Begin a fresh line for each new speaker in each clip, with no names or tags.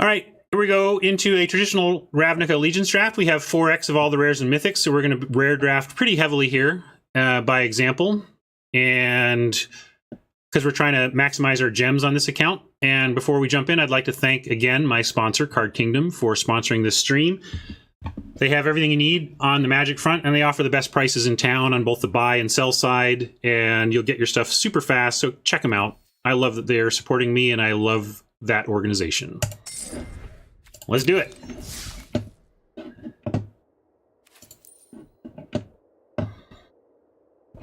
All right, here we go into a traditional Ravnica Allegiance draft. We have 4x of all the rares and mythics, so we're going to rare draft pretty heavily here by example. And because we're trying to maximize our gems on this account. And before we jump in, I'd like to thank, again, my sponsor, Card Kingdom, for sponsoring this stream. They have everything you need on the Magic front, and they offer the best prices in town on both the buy and sell side, and you'll get your stuff super fast, so check them out. I love that they're supporting me, and I love that organization. Let's do it.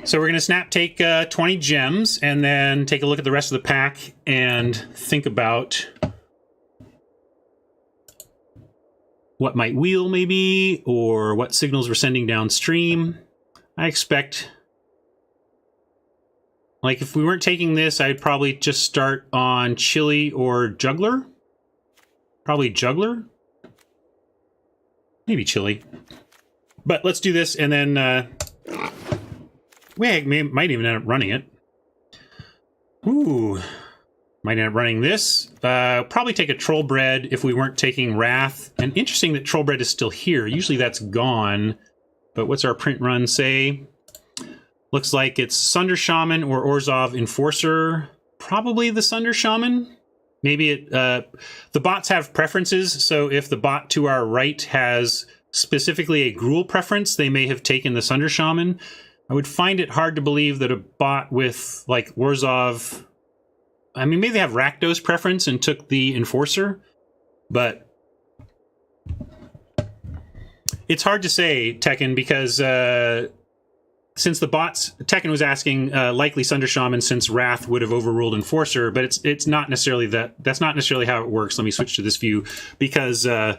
So we're going to snap take 20 gems and then take a look at the rest of the pack and think about what might wheel maybe, or what signals we're sending downstream. I expect, like if we weren't taking this, I'd probably just start on Chili or Juggler. Probably Juggler. Maybe Chili. But let's do this and then we might even end up running it. Ooh. Might end up running this. Probably take a Trollbred if we weren't taking Wrath. And interesting that Trollbred is still here. Usually that's gone. But what's our print run say? Looks like it's Sunder Shaman or Orzhov Enforcer. Probably the Sunder Shaman. Maybe it... the bots have preferences, so if the bot to our right has specifically a Gruul preference, they may have taken the Sunder Shaman. I would find it hard to believe that a bot with, like, Orzhov... I mean, maybe they have Rakdos preference and took the Enforcer, but it's hard to say, Tekken, because since the bots... Tekken was asking likely Sunder Shaman since Wrath would have overruled Enforcer, but it's not necessarily that. That's not necessarily how it works. Let me switch to this view, because I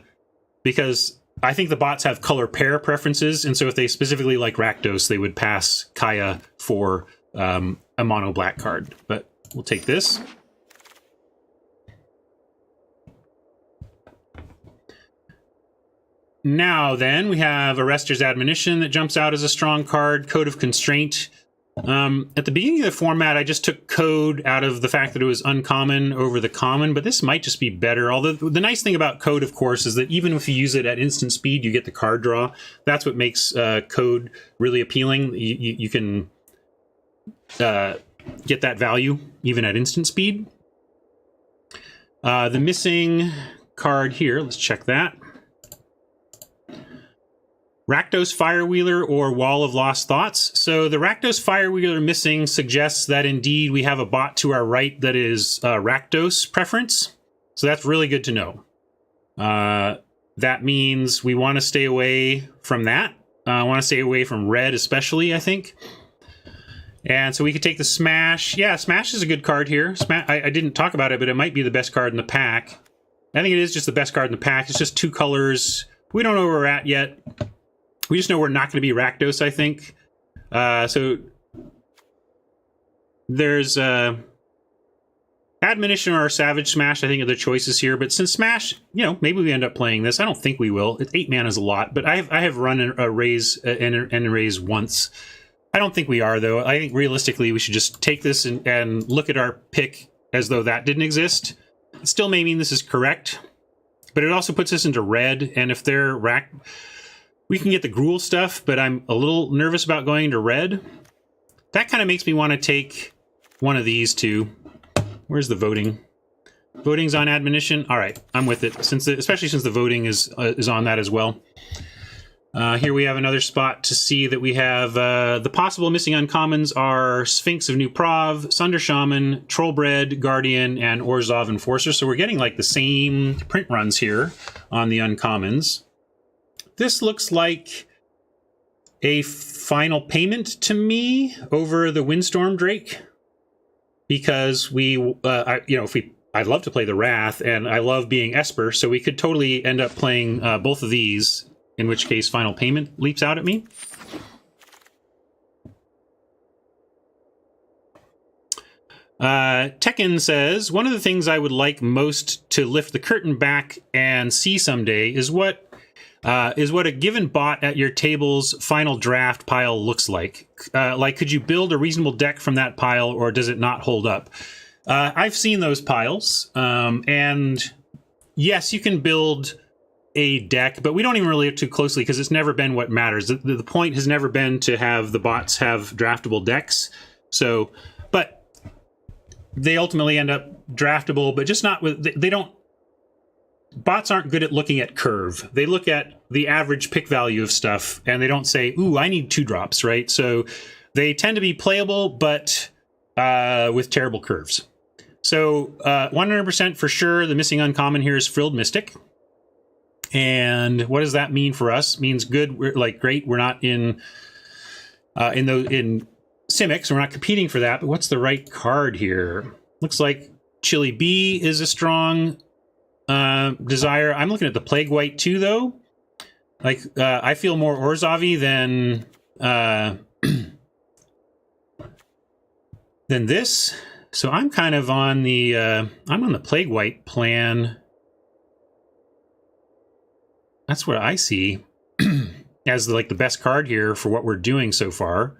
think the bots have color pair preferences, and so if they specifically like Rakdos, they would pass Kaya for a mono black card. But we'll take this. Now then, we have Arrester's Admonition that jumps out as a strong card, Code of Constraint. At the beginning of the format, I just took Code out of the fact that it was uncommon over the common, but this might just be better. Although the nice thing about Code, of course, is that even if you use it at instant speed, you get the card draw. That's what makes Code really appealing. You can get that value even at instant speed. The missing card here, let's check that. Rakdos Firewheeler or Wall of Lost Thoughts. So the Rakdos Firewheeler missing suggests that indeed we have a bot to our right that is Rakdos preference. So that's really good to know. That means we want to stay away from that. I want to stay away from red especially, I think. And so we could take the Smash. Yeah, Smash is a good card here. I didn't talk about it, but it might be the best card in the pack. I think it is just the best card in the pack. It's just 2 colors. We don't know where we're at yet. We just know we're not going to be Rakdos, I think. So there's Admonition or Savage Smash, I think, are the choices here. But since Smash, you know, maybe we end up playing this. I don't think we will. 8 mana is a lot, but I have run a raise and raise once. I don't think we are, though. I think realistically we should just take this and look at our pick as though that didn't exist. It still may mean this is correct, but it also puts us into red, and if they're we can get the Gruul stuff, but I'm a little nervous about going into red. That kind of makes me want to take one of these two. Where's the voting? Voting's on Admonition. All right, I'm with it. Especially since the voting is on that as well. Here we have another spot to see that we have the possible missing uncommons are Sphinx of New Prov, Sunder Shaman, Trollbred, Guardian, and Orzhov Enforcer. So we're getting like the same print runs here on the uncommons. This looks like a final payment to me over the Windstorm Drake, because I'd love to play the Wrath, and I love being Esper, so we could totally end up playing both of these, in which case final payment leaps out at me. Tekken says, one of the things I would like most to lift the curtain back and see someday is what a given bot at your table's final draft pile looks like. Like, could you build a reasonable deck from that pile, or does it not hold up? I've seen those piles, and yes, you can build a deck, but we don't even really look too closely because it's never been what matters. The point has never been to have the bots have draftable decks. So, but they ultimately end up draftable, but just not with, they don't, bots aren't good at looking at curve. They look at the average pick value of stuff and they don't say, ooh, I need 2-drops, right? So they tend to be playable, but with terrible curves. So 100% for sure, the missing uncommon here is Frilled Mystic. And what does that mean for us? It means good. We're like great. We're not in Simics. We're not competing for that. But what's the right card here? Looks like Chili Bee is a strong desire. I'm looking at the Plague White too, though. Like I feel more Orzhov than this. So I'm kind of on the I'm on the Plague White plan. That's what I see as like the best card here for what we're doing so far.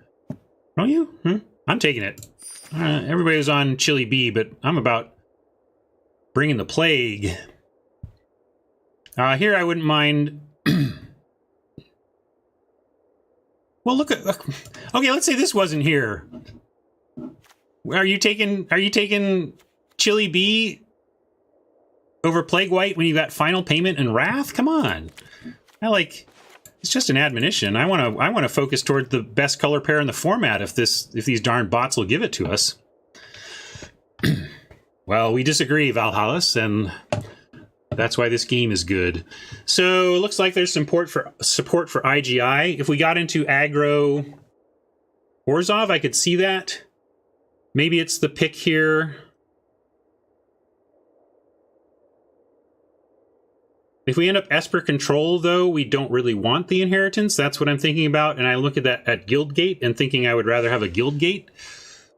Don't you? I'm taking it. Everybody was on Chili Bee, but I'm about bringing the plague. Here I wouldn't mind. Well, look at. Okay, let's say this wasn't here. Are you taking Chili Bee over Plague White when you got Final Payment and Wrath? Come on. It's just an admonition. I want to focus toward the best color pair in the format if these darn bots will give it to us. Well, we disagree, Valhallis, and that's why this game is good. So it looks like there's support for IGI. If we got into aggro Orzhov, I could see that. Maybe it's the pick here. If we end up Esper Control, though, we don't really want the Inheritance. That's what I'm thinking about. And I look at that at Guildgate and thinking I would rather have a Guildgate.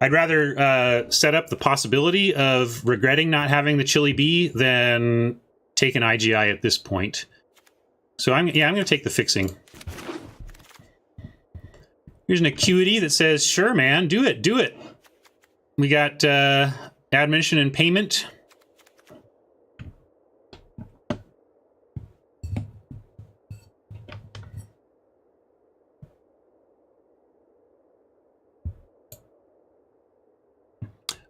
I'd rather set up the possibility of regretting not having the Chili Bee than take an IGI at this point. So I'm going to take the fixing. Here's an Acuity that says, sure, man, do it. We got Admonition and Payment.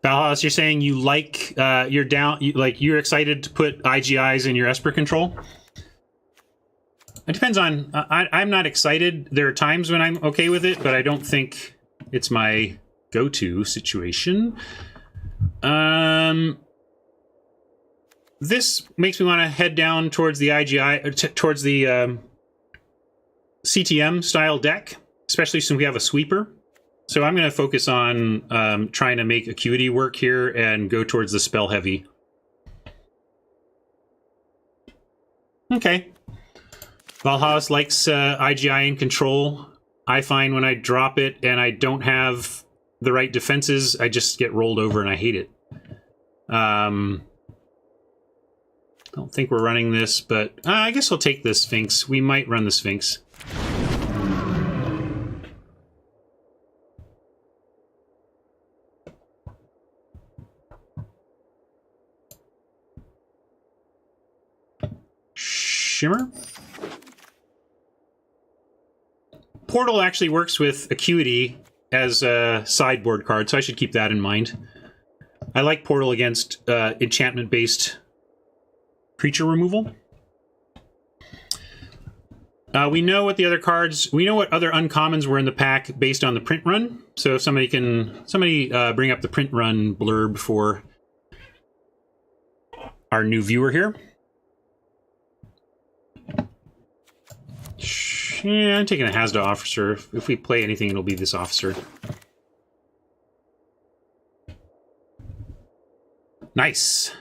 Valhallis, you're saying you like you're excited to put IGIs in your Esper Control? It depends on. I'm not excited. There are times when I'm okay with it, but I don't think it's my go-to situation. This makes me want to head down towards the IGI, towards the CTM style deck, especially since we have a sweeper. So I'm going to focus on trying to make Acuity work here and go towards the spell heavy. Okay. Valhallis likes IGI in control. I find when I drop it and I don't have the right defenses, I just get rolled over and I hate it. Don't think we're running this, but I guess I'll take the Sphinx. We might run the Sphinx. Shimmer. Portal actually works with Acuity as a sideboard card, so I should keep that in mind. I like Portal against enchantment-based creature removal. We know what the other cards... We know what other uncommons were in the pack based on the print run. So if somebody can... Somebody bring up the print run blurb for our new viewer here. Yeah, I'm taking a Hazda officer. If we play anything, it'll be this officer. Nice.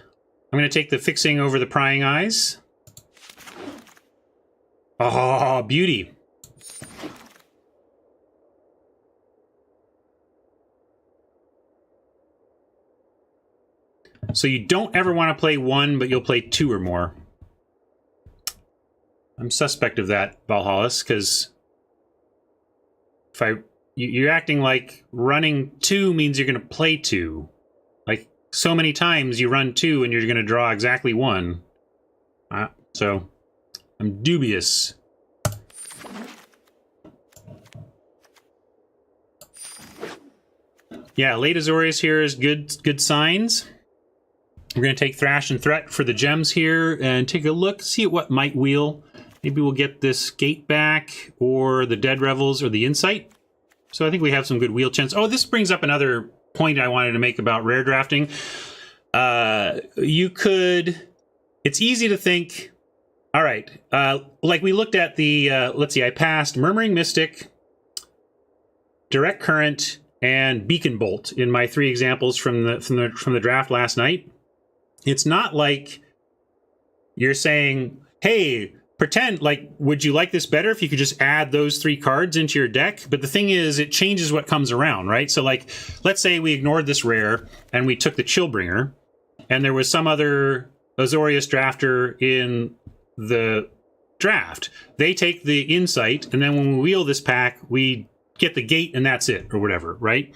I'm going to take the fixing over the prying eyes. Oh, beauty. So you don't ever want to play one, but you'll play two or more. I'm suspect of that, Valhallis, because if you're acting like running two means you're going to play two. Like, so many times you run two and you're going to draw exactly one. So I'm dubious. Yeah, late Azorius here is good signs. We're going to take Thrash and Threat for the gems here and take a look, see what might wheel. Maybe we'll get this Gate back, or the Dead Revels, or the Insight. So I think we have some good wheel chance. Oh, this brings up another point I wanted to make about rare drafting. You could... It's easy to think... All right, like we looked at the... let's see, I passed Murmuring Mystic, Direct Current, and Beacon Bolt in my 3 examples from the draft last night. It's not like you're saying, hey, pretend, like, would you like this better if you could just add those 3 cards into your deck? But the thing is, it changes what comes around, right? So, like, let's say we ignored this rare and we took the Chillbringer, and there was some other Azorius drafter in the draft. They take the Insight, and then when we wheel this pack, we get the Gate, and that's it, or whatever, right?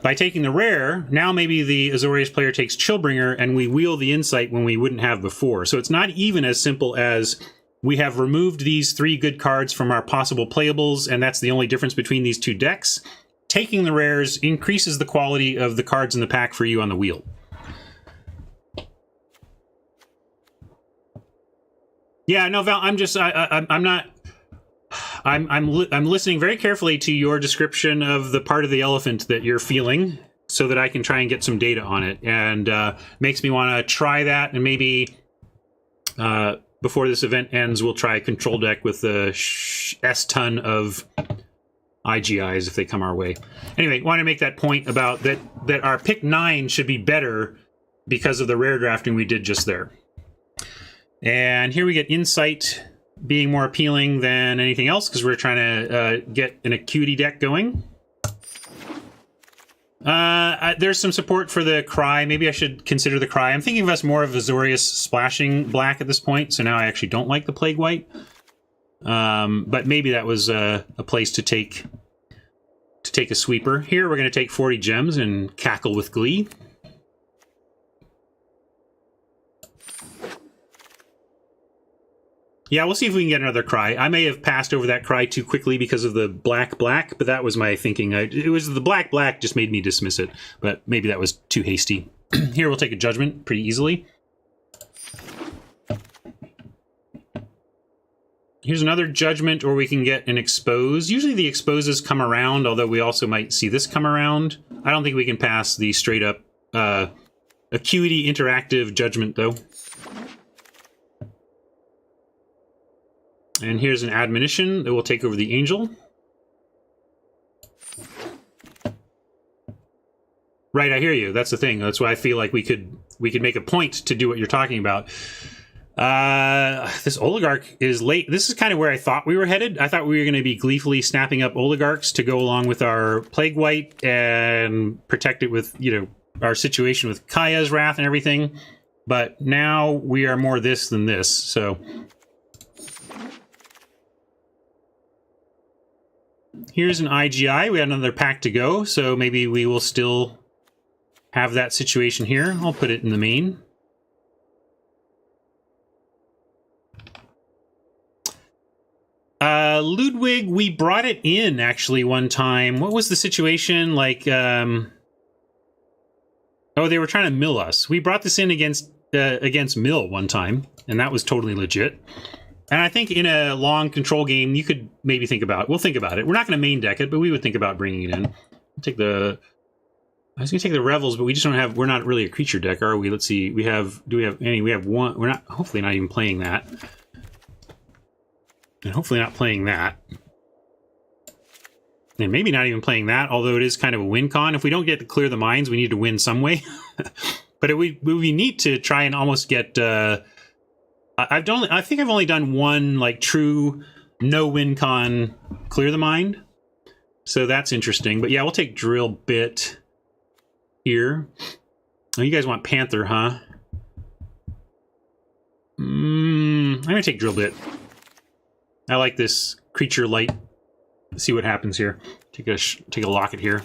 By taking the rare, now maybe the Azorius player takes Chillbringer, and we wheel the Insight when we wouldn't have before. So it's not even as simple as we have removed these 3 good cards from our possible playables, and that's the only difference between these 2 decks. Taking the rares increases the quality of the cards in the pack for you on the wheel. Yeah, no, Val, I'm just, I'm not... I'm listening very carefully to your description of the part of the elephant that you're feeling, so that I can try and get some data on it, and makes me want to try that, and maybe before this event ends, we'll try a control deck with a S-ton of IGIs if they come our way. Anyway, want to make that point about that our pick 9 should be better because of the rare drafting we did just there. And here we get Insight being more appealing than anything else because we're trying to get an Acuity deck going. There's some support for the Cry. Maybe I should consider the Cry. I'm thinking of us more of Azorius splashing black at this point, so now I actually don't like the Plague White. But maybe that was a place to take a sweeper. Here we're going to take 40 gems and cackle with glee. Yeah, we'll see if we can get another Cry. I may have passed over that Cry too quickly because of the black, but that was my thinking. It was the black just made me dismiss it, but maybe that was too hasty. Here we'll take a Judgment pretty easily. Here's another Judgment, or we can get an Expose. Usually the Exposes come around, although we also might see this come around. I don't think we can pass the straight up Acuity interactive Judgment, though. And here's an Admonition that will take over the Angel. Right, I hear you. That's the thing. That's why I feel like we could make a point to do what you're talking about. This Oligarch is late. This is kind of where I thought we were headed. I thought we were going to be gleefully snapping up Oligarchs to go along with our Plague White and protect it with, you know, our situation with Kaya's Wrath and everything. But now we are more this than this, so... Here's an IGI. We have another pack to go, so maybe we will still have that situation here. I'll put it in the main. Ludwig, we brought it in, actually, one time. What was the situation? Like, oh, they were trying to mill us. We brought this in against mill one time, and that was totally legit. And I think in a long control game, you could maybe think about it. We'll think about it. We're not going to main deck it, but we would think about bringing it in. I'll take the... I was going to take the Revels, but we just don't have... We're not really a creature deck, are we? Let's see. We have... Do we have any? We have one. We're not... Hopefully not even playing that. And hopefully not playing that. And maybe not even playing that, although it is kind of a win con. If we don't get to clear the mines, we need to win some way. But it would be neat to try and almost get... I think I've only done one, like, true no-win con clear the mind. So that's interesting. But yeah, we'll take Drill Bit here. Oh, you guys want Panther, huh? I'm going to take Drill Bit. I like this creature light. Let's see what happens here. Take a Locket here.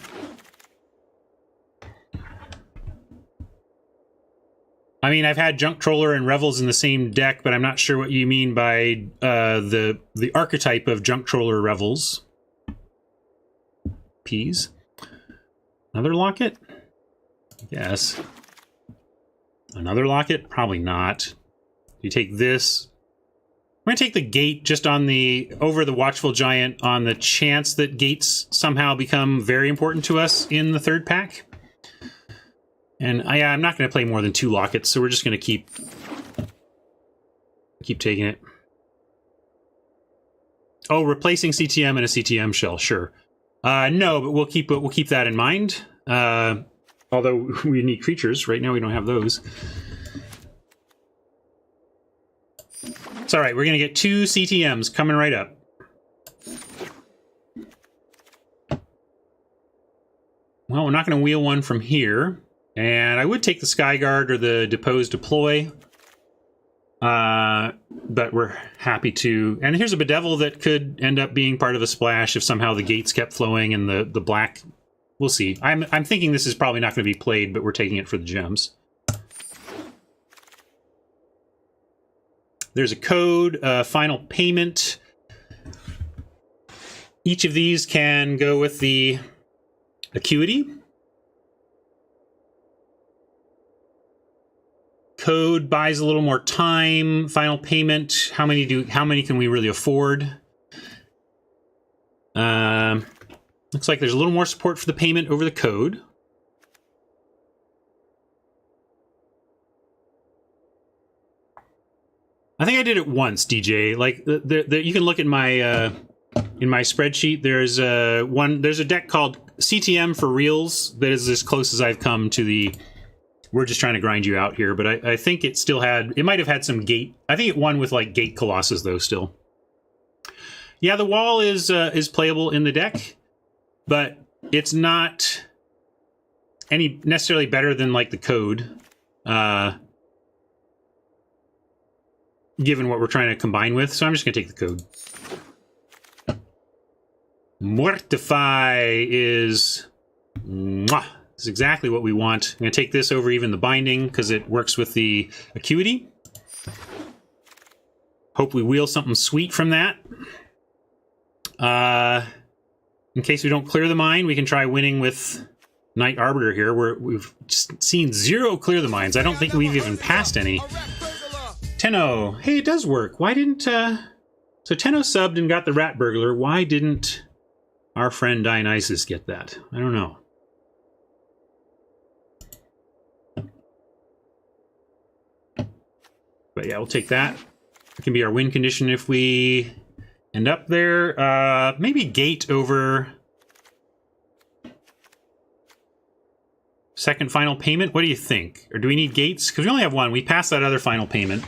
I mean, I've had Junk Troller and Revels in the same deck, but I'm not sure what you mean by the archetype of Junk Troller Revels. Peas. Another locket? Yes. Another locket? Probably not. You take this. I'm going to take the gate just on the over the Watchful Giant on the chance that gates somehow become very important to us in the third pack. And I'm not going to play more than 2 lockets, so we're just going to keep taking it. Oh, replacing CTM and a CTM shell, sure. No, but we'll keep that in mind. Although we need creatures right now, we don't have those. It's all right. We're going to get 2 CTMs coming right up. Well, we're not going to wheel one from here. And I would take the Skyguard or the Depose Deploy. But we're happy to... And here's a Bedevil that could end up being part of a splash if somehow the gates kept flowing and the black... We'll see. I'm thinking this is probably not going to be played, but we're taking it for the gems. There's a code, final payment. Each of these can go with the Acuity. Code buys a little more time. Final payment. How many can we really afford? Looks like there's a little more support for the payment over the code. I think I did it once, DJ. Like you can look at my in my spreadsheet. There's a deck called CTM for Reals that is as close as I've come to the. We're just trying to grind you out here, but I think it still had... It might have had some gate... I think it won with, like, Gate Colossus, though, still. Yeah, the wall is playable in the deck, but it's not any necessarily better than, like, the code, given what we're trying to combine with, so I'm just going to take the code. Mortify is... Mwah! It's exactly what we want. I'm going to take this over even the binding because it works with the Acuity. Hope we wheel something sweet from that. In case we don't clear the mine, we can try winning with Knight Arbiter here. We've just seen 0 clear the mines. I don't think we've even passed any. Tenno. Hey, it does work. Why didn't... So Tenno subbed and got the Rat Burglar. Why didn't our friend Dionysus get that? I don't know. But yeah, we'll take that. It can be our win condition if we end up there. Maybe gate over second final payment. What do you think? Or do we need gates? Because we only have one. We passed that other final payment.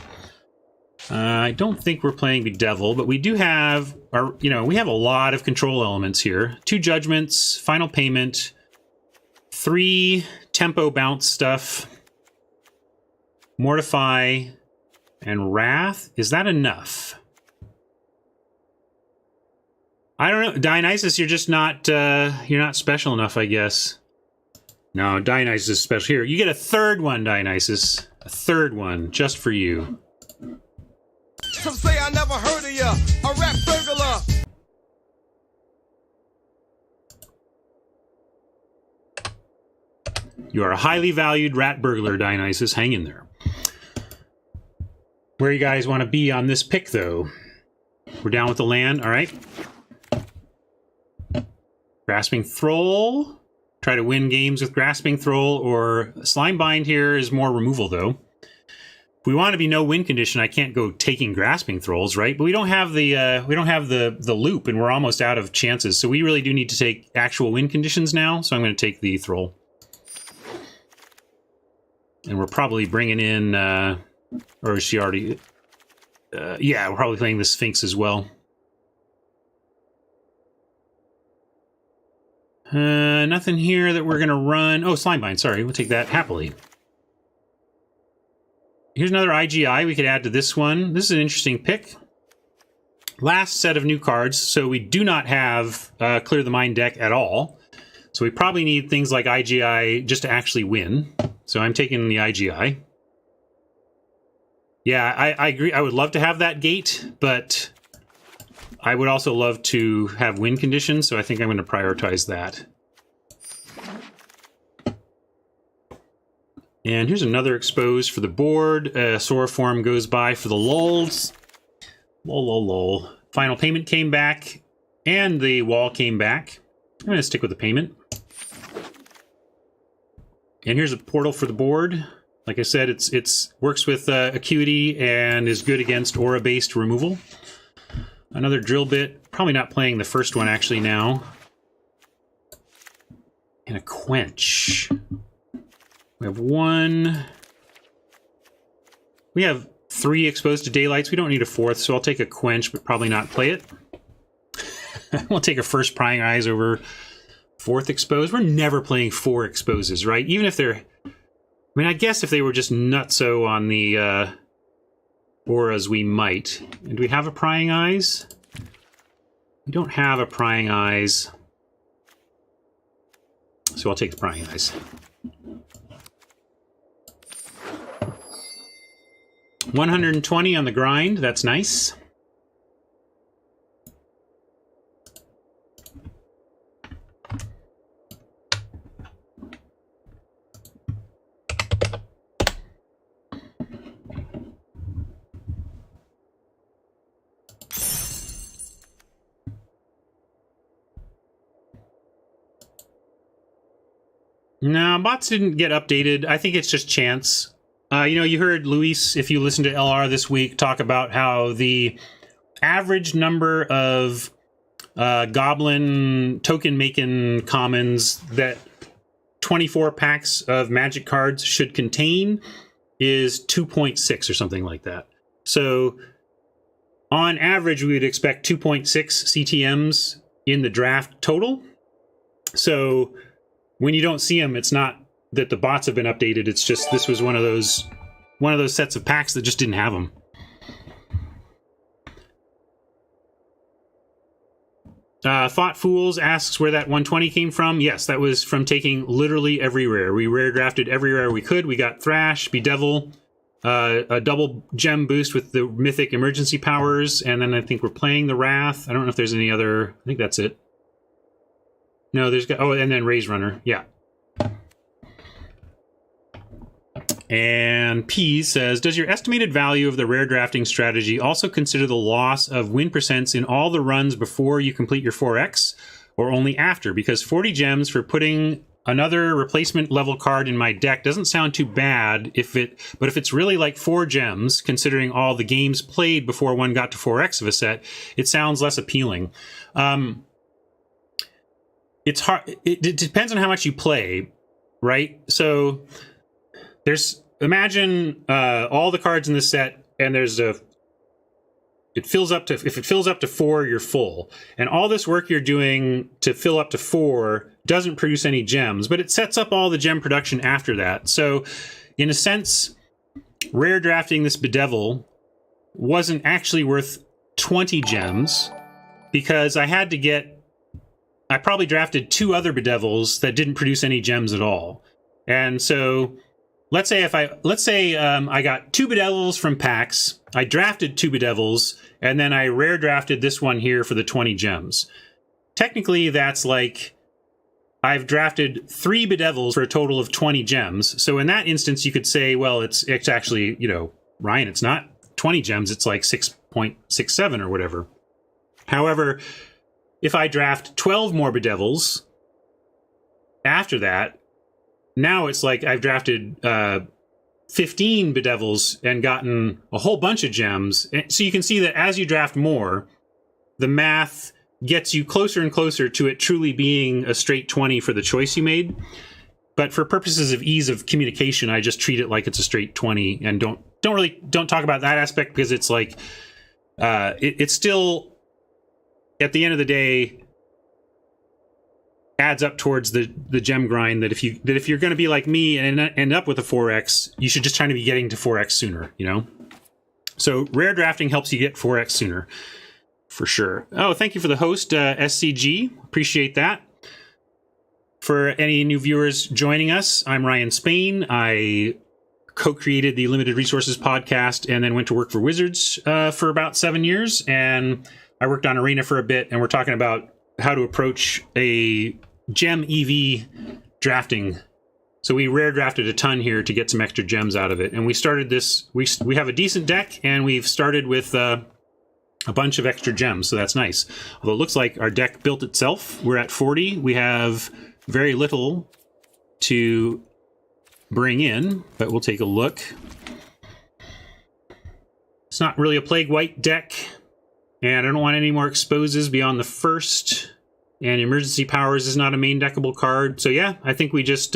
I don't think we're playing Bedevil, but we do have our, we have a lot of control elements here. 2 judgments, final payment, 3 tempo bounce stuff, Mortify, and Wrath. Is that enough? I don't know. Dionysus, you're just not, you're not special enough, I guess. No, Dionysus is special. Here, you get a 3rd one, Dionysus. A 3rd one, just for you.
Some say I never heard of ya, a rap burglar.
You are a highly valued rat burglar, Dionysus. Hang in there. Where you guys want to be on this pick, though? We're down with the land. All right. Grasping Thrall. Try to win games with Grasping Thrall, or Slime Bind here is more removal, though. If we want to be no win condition, I can't go taking Grasping Thralls, right? But we don't have the loop, and we're almost out of chances. So we really do need to take actual win conditions now. So I'm going to take the Thrall. And we're probably bringing in... or is she already... yeah, we're probably playing the Sphinx as well. Nothing here that we're going to run. Oh, Slimebind, sorry. We'll take that happily. Here's another IGI we could add to this one. This is an interesting pick. Last set of new cards. So we do not have Clear the Mind deck at all. So we probably need things like IGI just to actually win. So I'm taking the IGI. Yeah, I agree. I would love to have that gate, but I would also love to have win conditions, so I think I'm going to prioritize that. And here's another expose for the board. Sora form goes by for the lulz. Lol. Final payment came back, and the wall came back. I'm going to stick with the payment. And here's a portal for the board. Like I said, it's works with Acuity and is good against aura-based removal. Another drill bit. Probably not playing the first one actually now. And a quench. We have one. We have 3 exposed to daylights. We don't need a 4th, so I'll take a quench, but probably not play it. We'll take a first prying eyes over 4th exposed. We're never playing 4 exposes, right? Even if they're... I mean, I guess if they were just nutso on the auras, we might. And do we have a prying eyes? We don't have a prying eyes. So I'll take the prying eyes. 120 on the grind, that's nice. No, bots didn't get updated. I think it's just chance. You heard Luis, if you listened to LR this week, talk about how the average number of goblin token-making commons that 24 packs of magic cards should contain is 2.6 or something like that. So, on average, we would expect 2.6 CTMs in the draft total. So, when you don't see them, it's not that the bots have been updated. It's just this was one of those sets of packs that just didn't have them. Thought Fools asks where that 120 came from. Yes, that was from taking literally every rare. We rare drafted every rare we could. We got Thrash, Bedevil, a double gem boost with the mythic emergency powers, and then I think we're playing the Wrath. I don't know if there's any other. I think that's it. No, there's and then Raise Runner. Yeah. And P says, does your estimated value of the rare drafting strategy also consider the loss of win percents in all the runs before you complete your 4X, or only after? Because 40 gems for putting another replacement level card in my deck doesn't sound too bad but if it's really like 4 gems, considering all the games played before one got to 4X of a set, it sounds less appealing. It's hard. It depends on how much you play, right? So imagine all the cards in this set, and if it fills up to 4, you're full. And all this work you're doing to fill up to 4 doesn't produce any gems, but it sets up all the gem production after that. So in a sense, rare drafting this Bedevil wasn't actually worth 20 gems because I probably drafted 2 other Bedevils that didn't produce any gems at all. And so let's say I got 2 Bedevils from packs, I drafted 2 Bedevils, and then I rare drafted this one here for the 20 gems. Technically, that's like I've drafted 3 Bedevils for a total of 20 gems. So in that instance, you could say, well, it's actually, Ryan, it's not 20 gems, it's like 6.67 or whatever. However, if I draft 12 more Bedevils after that, now it's like I've drafted 15 Bedevils and gotten a whole bunch of gems. And so you can see that as you draft more, the math gets you closer and closer to it truly being a straight 20 for the choice you made. But for purposes of ease of communication, I just treat it like it's a straight 20 and don't talk about that aspect, because it's like it's still, at the end of the day, adds up towards the gem grind that if you're going to be like me and end up with a 4X, you should just try to be getting to 4X sooner, So rare drafting helps you get 4X sooner, for sure. Oh, thank you for the host, SCG. Appreciate that. For any new viewers joining us, I'm Ryan Spain. I co-created the Limited Resources podcast and then went to work for Wizards for about 7 years. And I worked on Arena for a bit, and we're talking about how to approach a gem EV drafting. So we rare drafted a ton here to get some extra gems out of it. And we started this, we have a decent deck, and we've started with a bunch of extra gems, so that's nice. Although it looks like our deck built itself. We're at 40. We have very little to bring in, but we'll take a look. It's not really a Plague White deck, and I don't want any more exposes beyond the first, and Emergency Powers is not a main deckable card. So yeah, I think we just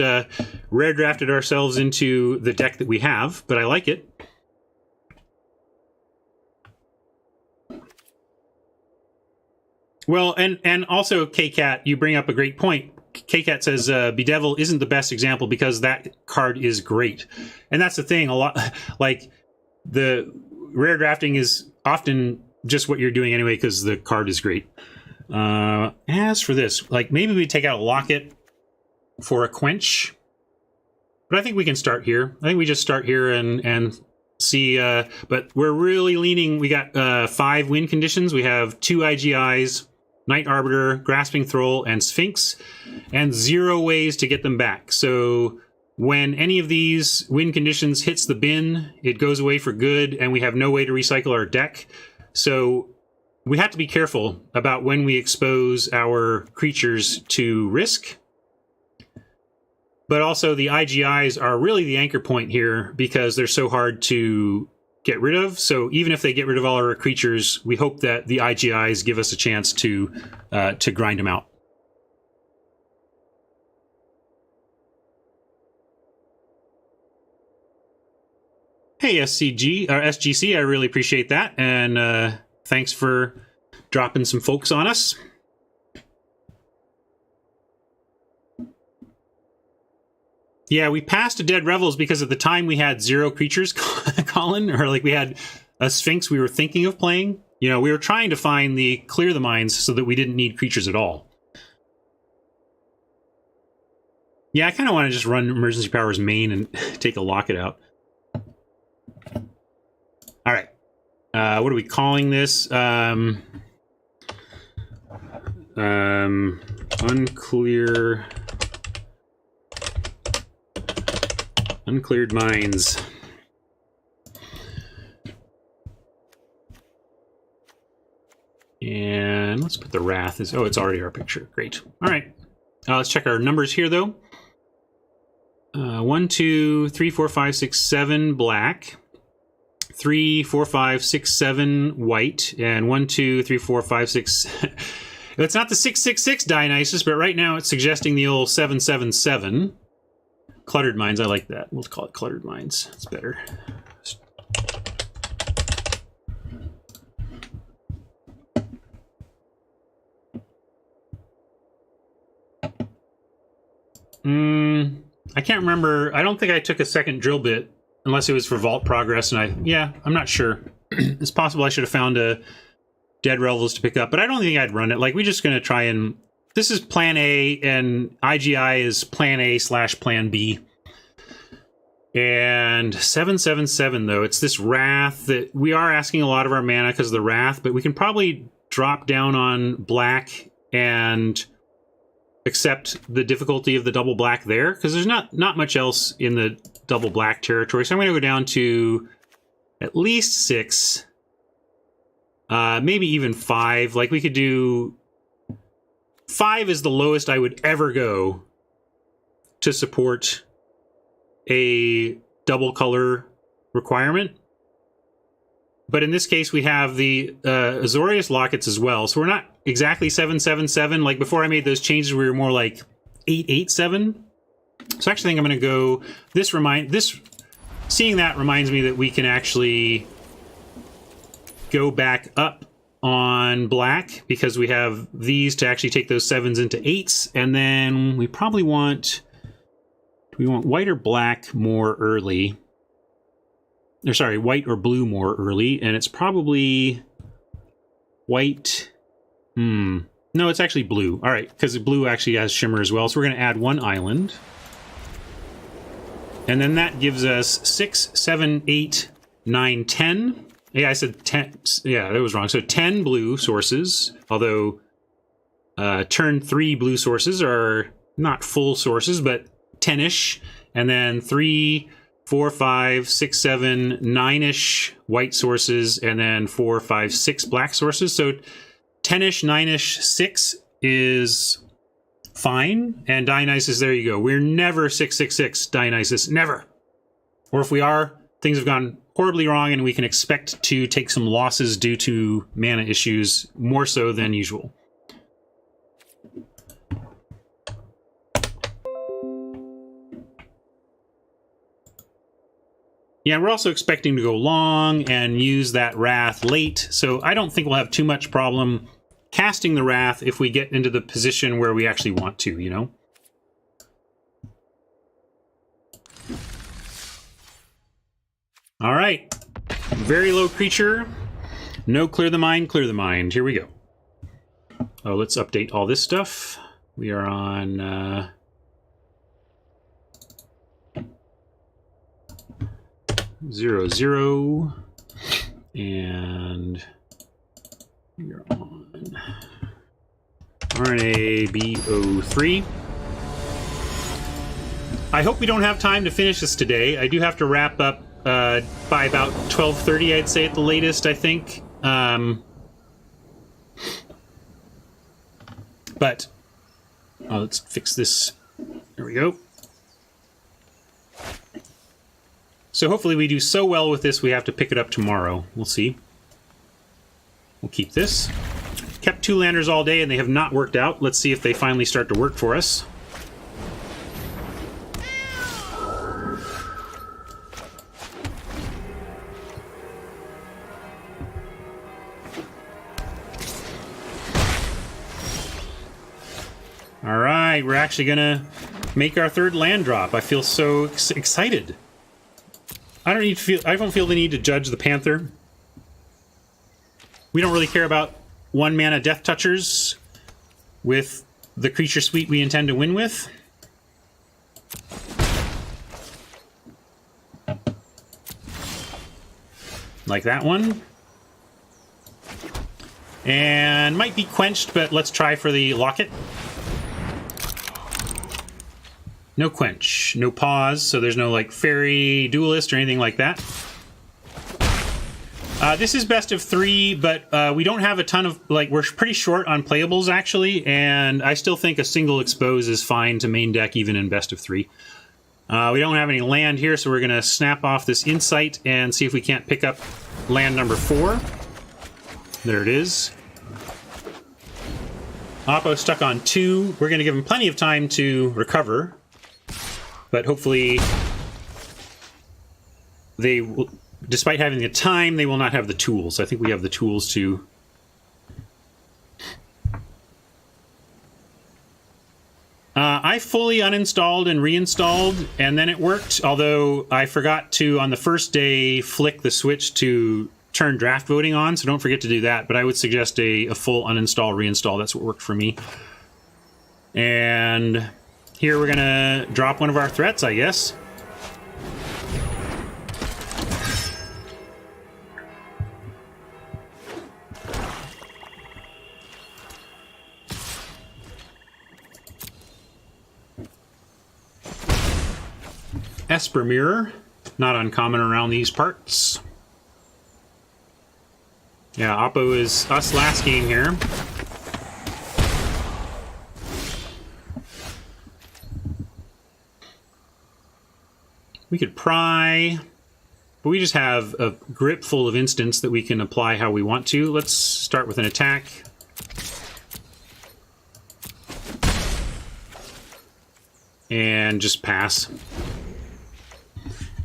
rare drafted ourselves into the deck that we have, but I like it. Well, and also, K-Cat, you bring up a great point. K-Cat says Bedevil isn't the best example because that card is great. And that's the thing, a lot, like, the rare drafting is often just what you're doing anyway because the card is great. As for this, like, maybe we take out a Locket for a Quench. But I think we can start here. I think we just start here and see, but we're really leaning, we got 5 win conditions. We have 2 IGIs, Night Arbiter, Grasping Thrall, and Sphinx, and 0 ways to get them back. So when any of these win conditions hits the bin, it goes away for good, and we have no way to recycle our deck. So we have to be careful about when we expose our creatures to risk. But also the IGIs are really the anchor point here because they're so hard to get rid of. So even if they get rid of all our creatures, we hope that the IGIs give us a chance to grind them out. Hey, SGC, I really appreciate that. And thanks for dropping some folks on us. Yeah, we passed a Dead Revels because at the time we had 0 creatures, Colin, or like we had a Sphinx we were thinking of playing. You know, we were trying to find the clear the mines so that we didn't need creatures at all. Yeah, I kind of want to just run Emergency Powers main and take a Locket out. All right. What are we calling this? Uncleared mines. And let's put the Wrath as, oh, it's already our picture. Great. All right. Let's check our numbers here, though. 1, 2, 3, 4, 5, 6, 7 black. 3, 4, 5, 6, 7 white. And 1, 2, 3, 4, 5, 6. It's not the 666 Dionysus, but right now it's suggesting the old 777. Cluttered Mines, I like that. We'll call it Cluttered Mines. It's better. I can't remember. I don't think I took a second drill bit, unless it was for Vault Progress, and I'm not sure. It's possible I should have found a Dead Revels to pick up, but I don't think I'd run it. Like, we're just going to try and... This is Plan A, and IGI is Plan A / Plan B. And 777, though, it's this Wrath that we are asking a lot of our mana because of the Wrath, but we can probably drop down on black and accept the difficulty of the double black there, because there's not much else in the double black territory. So I'm going to go down to at least 6, maybe even 5. Like, we could do... 5 is the lowest I would ever go to support a double color requirement. But in this case, we have the Azorius Lockets as well. So we're not exactly 777. Like, before I made those changes, we were more like 887. So I actually think I'm going to go... Seeing that reminds me that we can actually go back up on black, because we have these to actually take those 7s into 8s, and then we probably want... Do we want white or black more early? Or sorry, white or blue more early, and it's probably white. No, it's actually blue. All right, because blue actually has shimmer as well, so we're going to add 1 island. And then that gives us 6, 7, 8, 9, 10. Yeah, I said 10. Yeah, that was wrong. So 10 blue sources, although turn 3 blue sources are not full sources, but 10-ish. And then 3, 4, 5, 6, 7, 9-ish white sources, and then 4, 5, 6 black sources. So 10-ish, 9-ish, 6 is fine. And Dionysus, there you go. We're never 666 Dionysus, never. Or if we are, things have gone horribly wrong and we can expect to take some losses due to mana issues, more so than usual. Yeah, we're also expecting to go long and use that Wrath late, so I don't think we'll have too much problem casting the Wrath if we get into the position where we actually want to, you know? All right. Very low creature. No clear the mind, clear the mind. Here we go. Oh, let's update all this stuff. We are on... 0, 0, and we're on RNA Bo3. I hope we don't have time to finish this today. I do have to wrap up by about 12:30, I'd say at the latest, I think. But let's fix this. There we go. So hopefully we do so well with this we have to pick it up tomorrow. We'll see. We'll keep this. Kept 2 landers all day and they have not worked out. Let's see if they finally start to work for us. All right, we're actually gonna make our 3rd land drop. I feel so excited. I don't feel the need to judge the Panther. We don't really care about 1 mana Death Touchers with the creature suite we intend to win with. Like that one. And might be quenched, but let's try for the Locket. No quench, no pause, so there's no like fairy duelist or anything like that. This is best of 3, but we don't have a ton of, like, we're pretty short on playables actually, and I still think a single expose is fine to main deck even in best of 3. We don't have any land here, so we're going to snap off this Insight and see if we can't pick up land number 4. There it is. Oppo stuck on 2. We're going to give him plenty of time to recover. But hopefully, they will, despite having the time, they will not have the tools. I think we have the tools to... I fully uninstalled and reinstalled, and then it worked, although I forgot to, on the first day, flick the switch to turn draft voting on, so don't forget to do that. But I would suggest a full uninstall, reinstall. That's what worked for me. And... here we're gonna drop one of our threats, I guess. Esper Mirror, not uncommon around these parts. Yeah, Oppo is us last game here. We could pry, but we just have a grip full of instants that we can apply how we want to. Let's start with an attack. And just pass.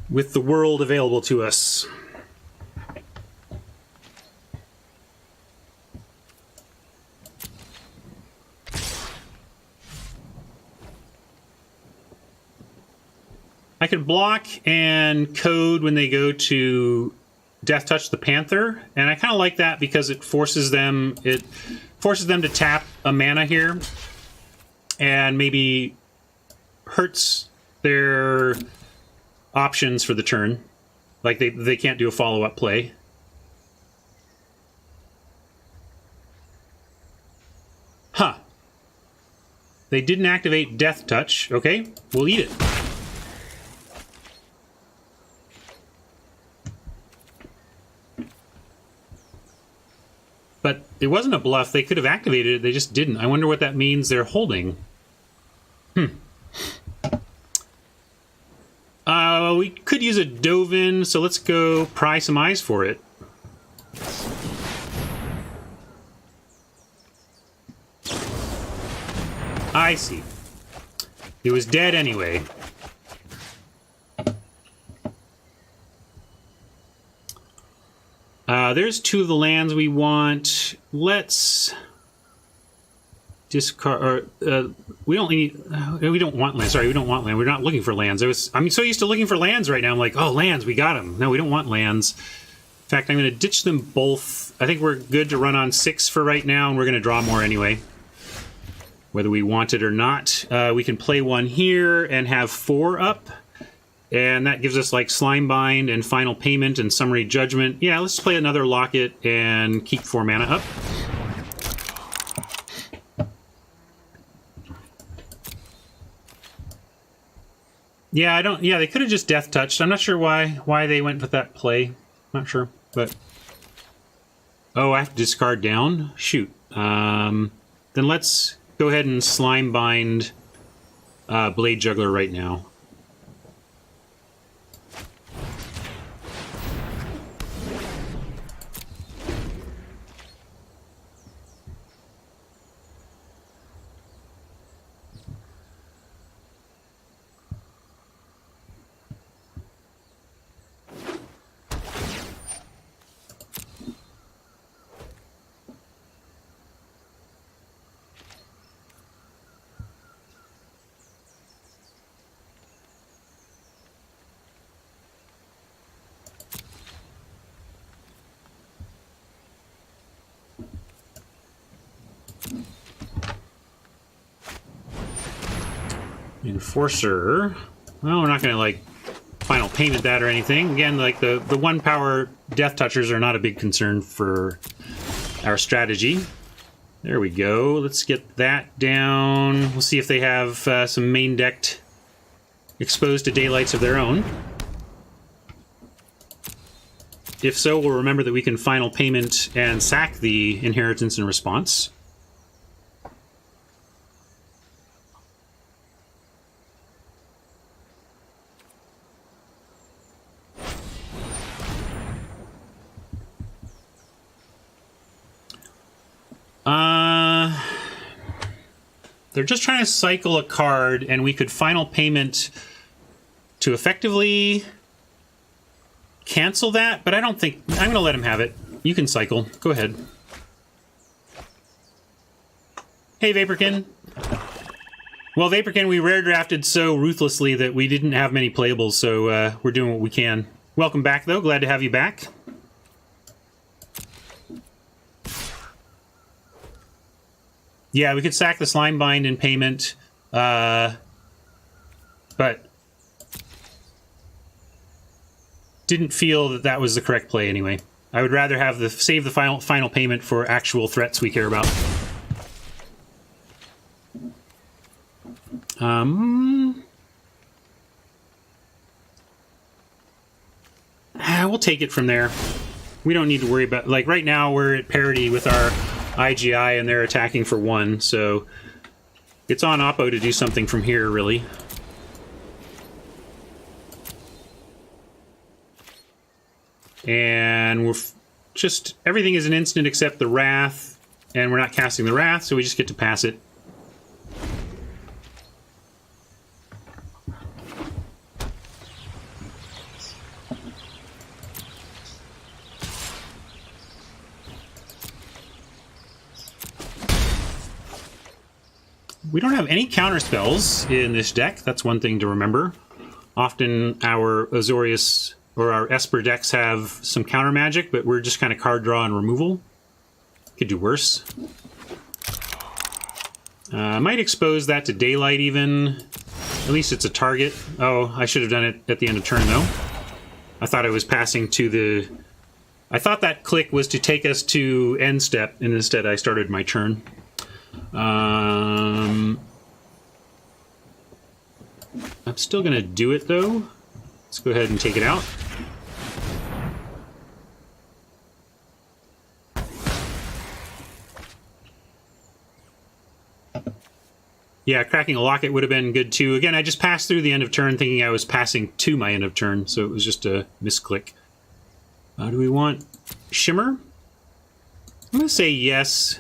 With the world available to us. I could block and code when they go to Death Touch the Panther, and I kind of like that because it forces them to tap a mana here, and maybe hurts their options for the turn. Like they can't do a follow-up play. Huh. They didn't activate Death Touch. Okay, we'll eat it. But it wasn't a bluff. They could have activated it. They just didn't. I wonder what that means they're holding. We could use a Dovin, so let's go pry some eyes for it. I see. It was dead anyway. There's two of the lands we want. Let's discard. We don't want land. Sorry, we don't want land. We're not looking for lands. I'm so used to looking for lands right now. I'm like, oh, lands, we got them. No, we don't want lands. In fact, I'm going to ditch them both. I think we're good to run on 6 for right now, and we're going to draw more anyway, whether we want it or not. We can play one here and have 4 up. And that gives us like Slimebind and Final Payment and Summary Judgment. Yeah, let's play another Locket and keep 4 mana up. Yeah, they could have just Death Touched. I'm not sure why they went with that play. Not sure, but oh, I have to discard down. Shoot. Then let's go ahead and Slimebind Blade Juggler right now. Enforcer. Well, we're not going to like Final Payment that or anything. Again, like the 1 power Death Touchers are not a big concern for our strategy. There we go. Let's get that down. We'll see if they have some main decked Exposed to Daylights of their own. If so, we'll remember that we can Final Payment and sack the Inheritance in response. They're just trying to cycle a card, and we could Final Payment to effectively cancel that, but I don't think... I'm going to let him have it. You can cycle. Go ahead. Hey, Vaporkin. Well, Vaporkin, we rare drafted so ruthlessly that we didn't have many playables, so we're doing what we can. Welcome back, though. Glad to have you back. Yeah, we could sack the Slimebind in payment, but didn't feel that that was the correct play anyway. I would rather have save the final payment for actual threats we care about. We'll take it from there. We don't need to worry about... Like, right now, we're at parity with our IGI, and they're attacking for 1, so it's on Oppo to do something from here, really. And we're just... Everything is an instant except the Wrath, and we're not casting the Wrath, so we just get to pass it. We don't have any counter spells in this deck. That's one thing to remember. Often our Azorius or our Esper decks have some counter magic, but we're just kind of card draw and removal. Could do worse. Might expose that to Daylight even. At least it's a target. Oh, I should have done it at the end of turn, though. I thought I was passing to the... I thought that click was to take us to end step, and instead I started my turn. I'm still going to do it, though. Let's go ahead and take it out. Yeah, cracking a locket would have been good, too. Again, I just passed through the end of turn thinking I was passing to my end of turn, so it was just a misclick. Do we want Shimmer? I'm going to say yes.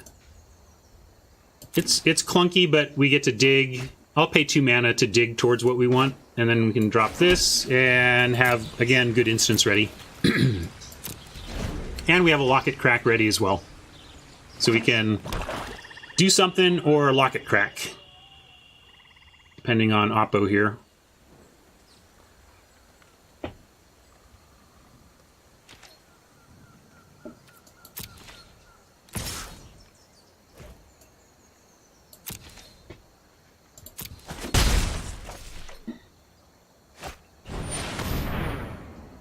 It's clunky, but we get to dig. I'll pay 2 mana to dig towards what we want, and then we can drop this and have, again, good instance ready. And we have a locket crack ready as well. So we can do something or locket crack, depending on Oppo here.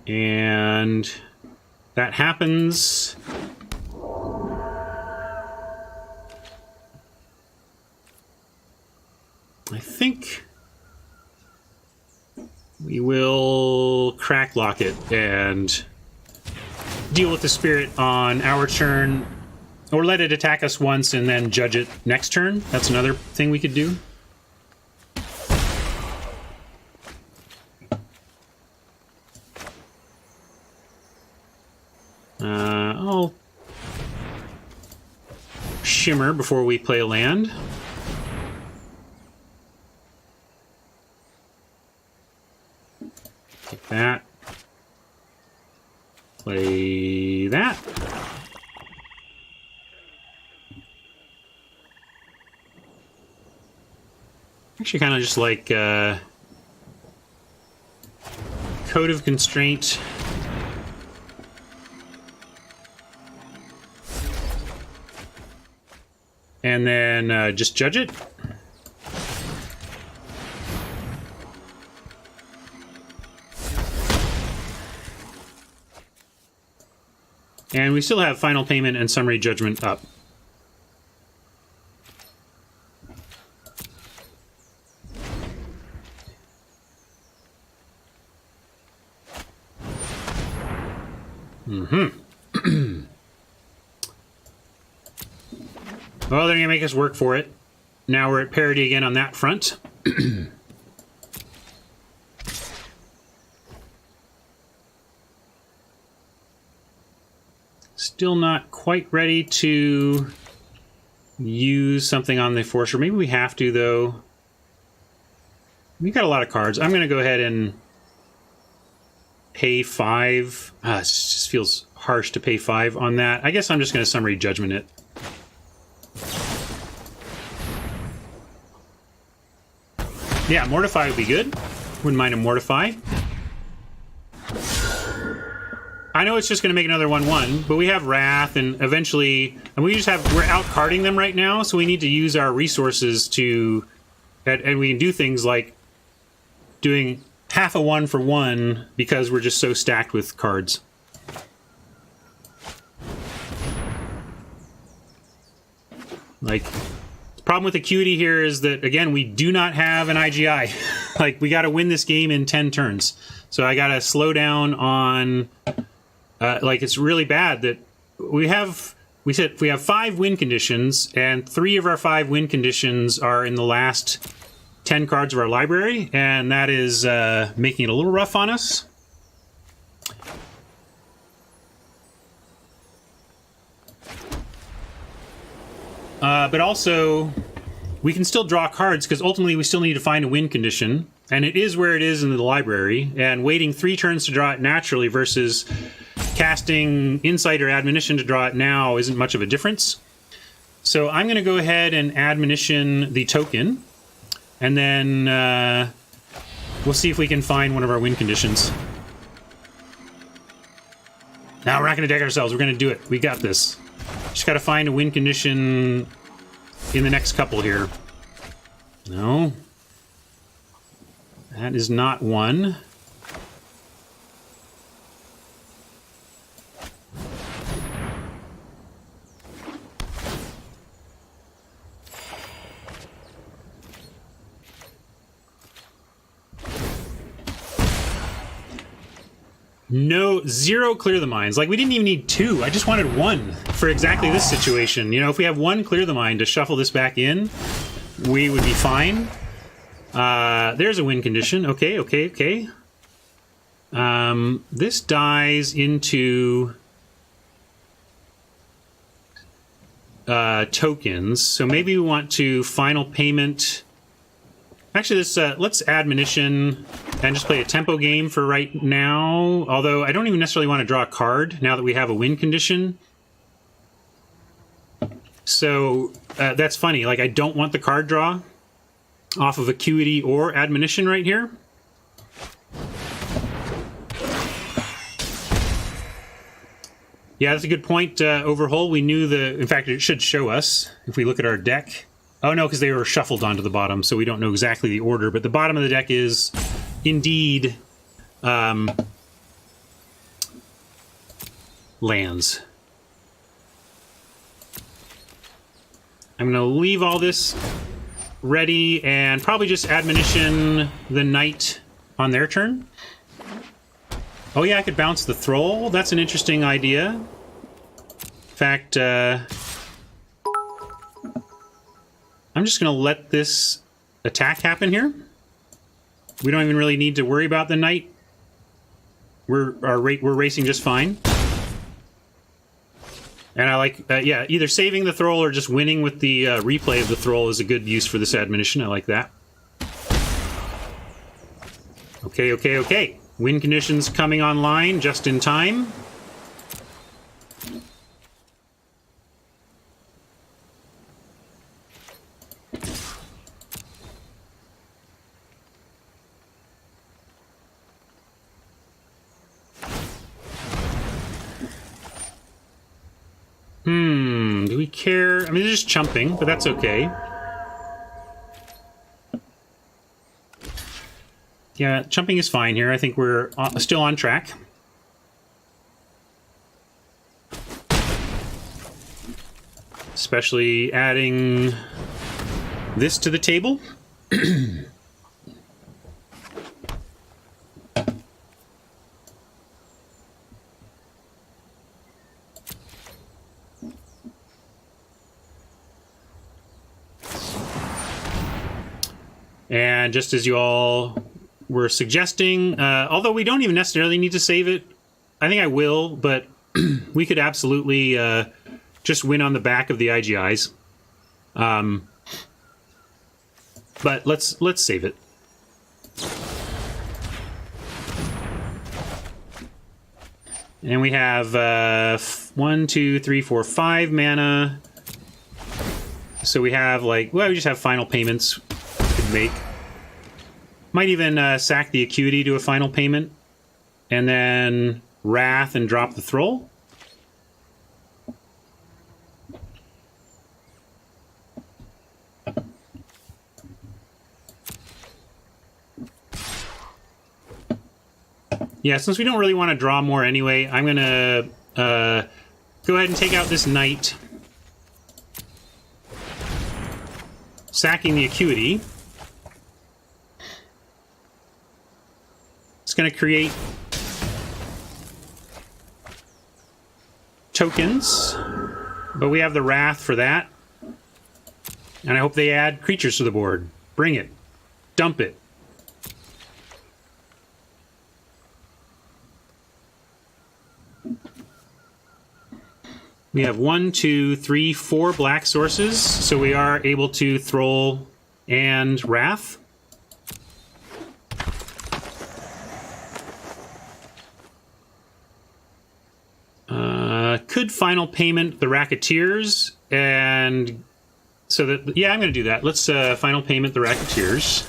And that happens. I think we will crack locket and deal with the spirit on our turn, or let it attack us once and then judge it next turn. That's another thing we could do. I'll Shimmer before we play a land. Take that. Play that. Actually, kind of just like Code of Constraint. And then just judge it. And we still have Final Payment and Summary Judgment up. Well, they're going to make us work for it. Now we're at parity again on that front. Still not quite ready to use something on the Forcer. Maybe we have to, though. We got a lot of cards. I'm going to go ahead and pay 5. It just feels harsh to pay 5 on that. I guess I'm just going to Summary Judgment it. Yeah, Mortify would be good. Wouldn't mind a Mortify. I know it's just going to make another 1/1, but we have Wrath, and eventually... And we just have... We're out-carding them right now, so we need to use our resources to... And we can do things like doing half a 1 for 1 because we're just so stacked with cards. Like... Problem with Acuity here is that, again, we do not have an IGI. Like, we got to win this game in 10 turns. So I got to slow down on... like, it's really bad that we have... We said we have 5 win conditions, and 3 of our 5 win conditions are in the last 10 cards of our library, and that is making it a little rough on us. But also, we can still draw cards, because ultimately we still need to find a win condition, and it is where it is in the library, and waiting 3 turns to draw it naturally versus casting Insight or Admonition to draw it now isn't much of a difference. So I'm going to go ahead and Admonition the token, and then we'll see if we can find one of our win conditions. Now, we're not going to deck ourselves. We're going to do it. We got this. Just got to find a win condition in the next couple here. No. That is not one. No, 0 clear the mines. Like, we didn't even need 2. I just wanted 1 for exactly this situation. You know, if we have 1 clear the mine to shuffle this back in, we would be fine. There's a win condition. Okay, okay, okay. This dies into tokens. So maybe we want to final payment. Actually, let's admonition and just play a tempo game for right now. Although I don't even necessarily want to draw a card now that we have a win condition. So that's funny. Like, I don't want the card draw off of Acuity or admonition right here. Yeah, that's a good point, Overhaul. We knew in fact, it should show us if we look at our deck. Oh, no, because they were shuffled onto the bottom, so we don't know exactly the order. But the bottom of the deck is, indeed, lands. I'm going to leave all this ready and probably just admonition the knight on their turn. Oh, yeah, I could bounce the Thrall. That's an interesting idea. In fact, I'm just going to let this attack happen here. We don't even really need to worry about the knight. We're racing just fine. And I like, yeah, either saving the Thrall or just winning with the replay of the Thrall is a good use for this admonition. I like that. Okay, okay, okay. Win conditions coming online just in time. Do we care? I mean, they're just chumping, but that's okay. Yeah, chumping is fine here. I think we're still on track. Especially adding this to the table. And just as you all were suggesting, although we don't even necessarily need to save it, I think I will, but we could absolutely just win on the back of the IGIs. But let's save it. And we have 1, 2, 3, 4, 5 mana. So we have, like, well, we just have final payments we could make. Might even sack the Acuity to a final payment. And then Wrath and drop the Thrall. Yeah, since we don't really want to draw more anyway, I'm going to go ahead and take out this Knight. Sacking the Acuity. It's going to create tokens, but we have the Wrath for that. And I hope they add creatures to the board. Bring it. Dump it. We have 1, 2, 3, 4 black sources, so we are able to Thrall and Wrath. Could final payment the Racketeers, and so that, yeah, I'm going to do that. Let's final payment the Racketeers.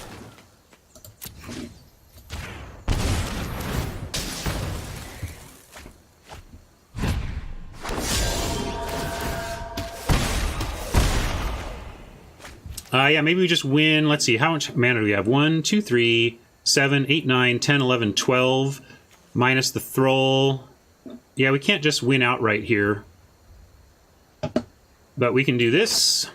Yeah, maybe we just win. Let's see, how much mana do we have? 1, 2, 3, 7, 8, 9, 10, 11, 12, minus the Thrall. Yeah, we can't just win outright here. But we can do this.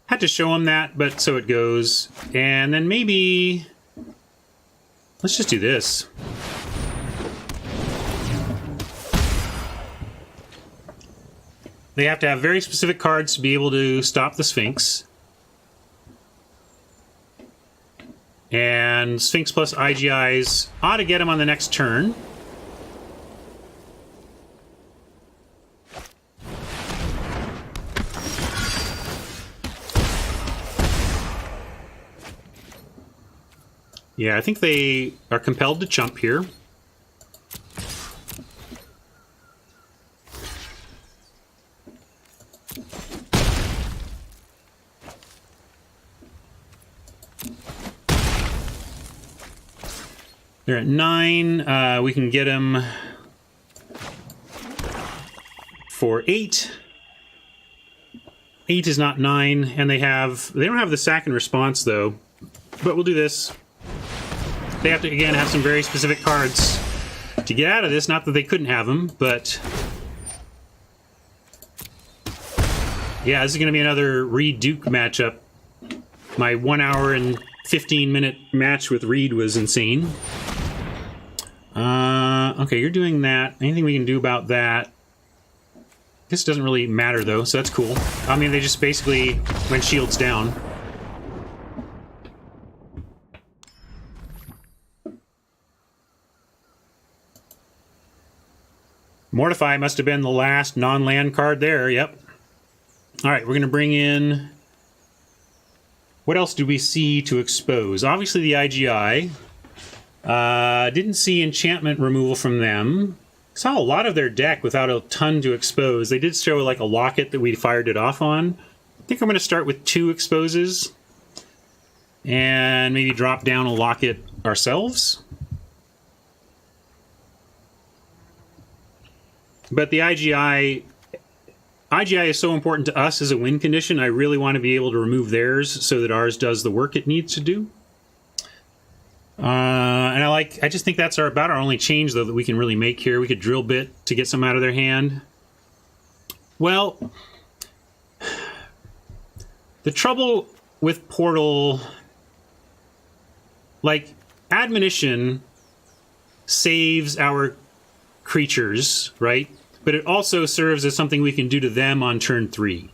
Had to show him that, but so it goes. And then maybe... let's just do this. They have to have very specific cards to be able to stop the Sphinx. And Sphinx plus IGIs ought to get him on the next turn. Yeah, I think they are compelled to chump here. They're at 9. We can get him for 8. 8 is not 9, and they don't have the sack and response though. But we'll do this. They have to again have some very specific cards to get out of this. Not that they couldn't have them, but yeah, this is going to be another Reed Duke matchup. My 1 hour and 15-minute match with Reed was insane. Okay, you're doing that. Anything we can do about that? This doesn't really matter, though, so that's cool. I mean, they just basically went shields down. Mortify must have been the last non-land card there, yep. Alright, we're going to bring in... what else do we see to expose? Obviously the IGI. Didn't see enchantment removal from them. Saw a lot of their deck without a ton to expose. They did show like a locket that we fired it off on. I think I'm going to start with 2 exposes. And maybe drop down a locket ourselves. But the IGI is so important to us as a win condition. I really want to be able to remove theirs so that ours does the work it needs to do. And I just think that's about our only change, though, that we can really make here. We could drill bit to get some out of their hand. Well, the trouble with Portal, like, Admonition saves our creatures, right? But it also serves as something we can do to them on turn 3.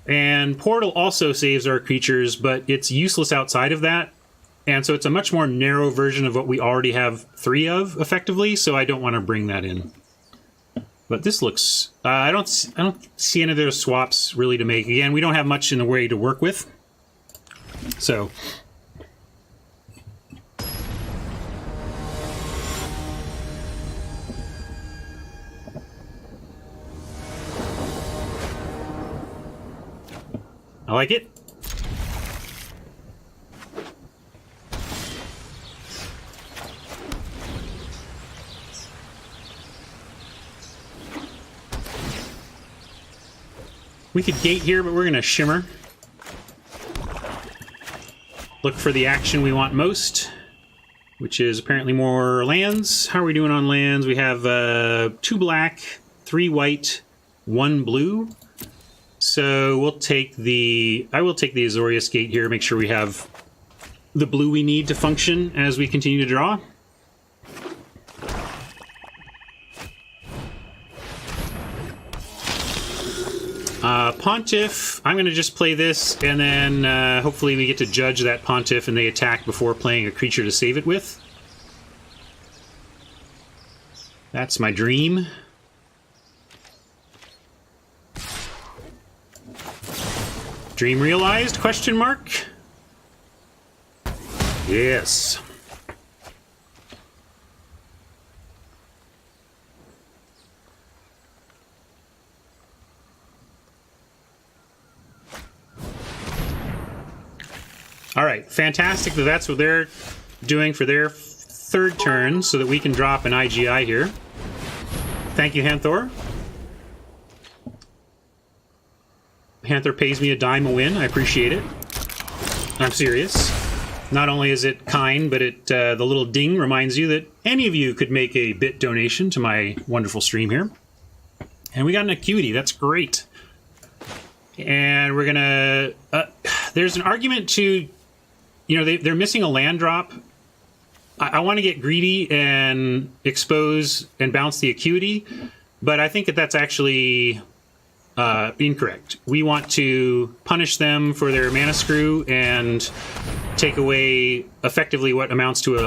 And Portal also saves our creatures, but it's useless outside of that. And so it's a much more narrow version of what we already have 3 of, effectively, so I don't want to bring that in. But this looks... I don't see any of those swaps really to make. Again, we don't have much in the way to work with. So... I like it. We could gate here, but we're going to shimmer. Look for the action we want most, which is apparently more lands. How are we doing on lands? We have 2 black, 3 white, 1 blue. So we'll take the... I will take the Azorius Gate here, make sure we have the blue we need to function as we continue to draw. Pontiff, I'm going to just play this, and then hopefully we get to judge that Pontiff and they attack before playing a creature to save it with. That's my dream. Dream realized? Question mark? Yes. All right, fantastic that that's what they're doing for their 3rd turn so that we can drop an IGI here. Thank you, Hanthor. Panther pays me a dime a win. I appreciate it. I'm serious. Not only is it kind, but the little ding reminds you that any of you could make a bit donation to my wonderful stream here. And we got an Acuity. That's great. And we're gonna... there's an argument to... You know, they're missing a land drop. I want to get greedy and expose and bounce the Acuity, but I think that that's actually incorrect. We want to punish them for their mana screw and take away effectively what amounts to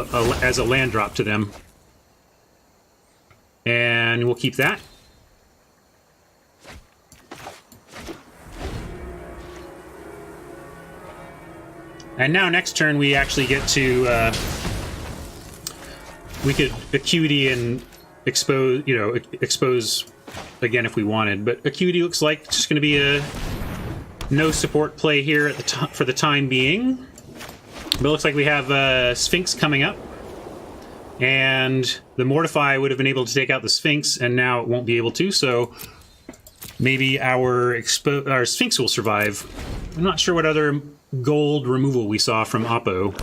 as a land drop to them. And we'll keep that. And now next turn we actually get to we could Acuity and expose, you know, expose again if we wanted, but Acuity looks like it's just going to be a no support play here at the for the time being. But it looks like we have Sphinx coming up, and the Mortify would have been able to take out the Sphinx, and now it won't be able to. So maybe our Sphinx will survive. I'm not sure what other gold removal we saw from Oppo.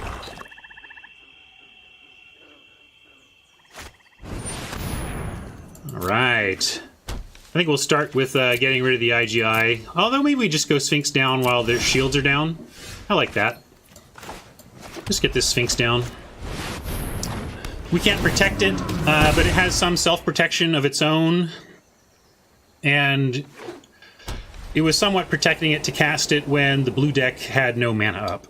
All right. I think we'll start with getting rid of the IGI. Although maybe we just go Sphinx down while their shields are down. I like that. Just get this Sphinx down. We can't protect it, but it has some self-protection of its own. And it was somewhat protecting it to cast it when the blue deck had no mana up.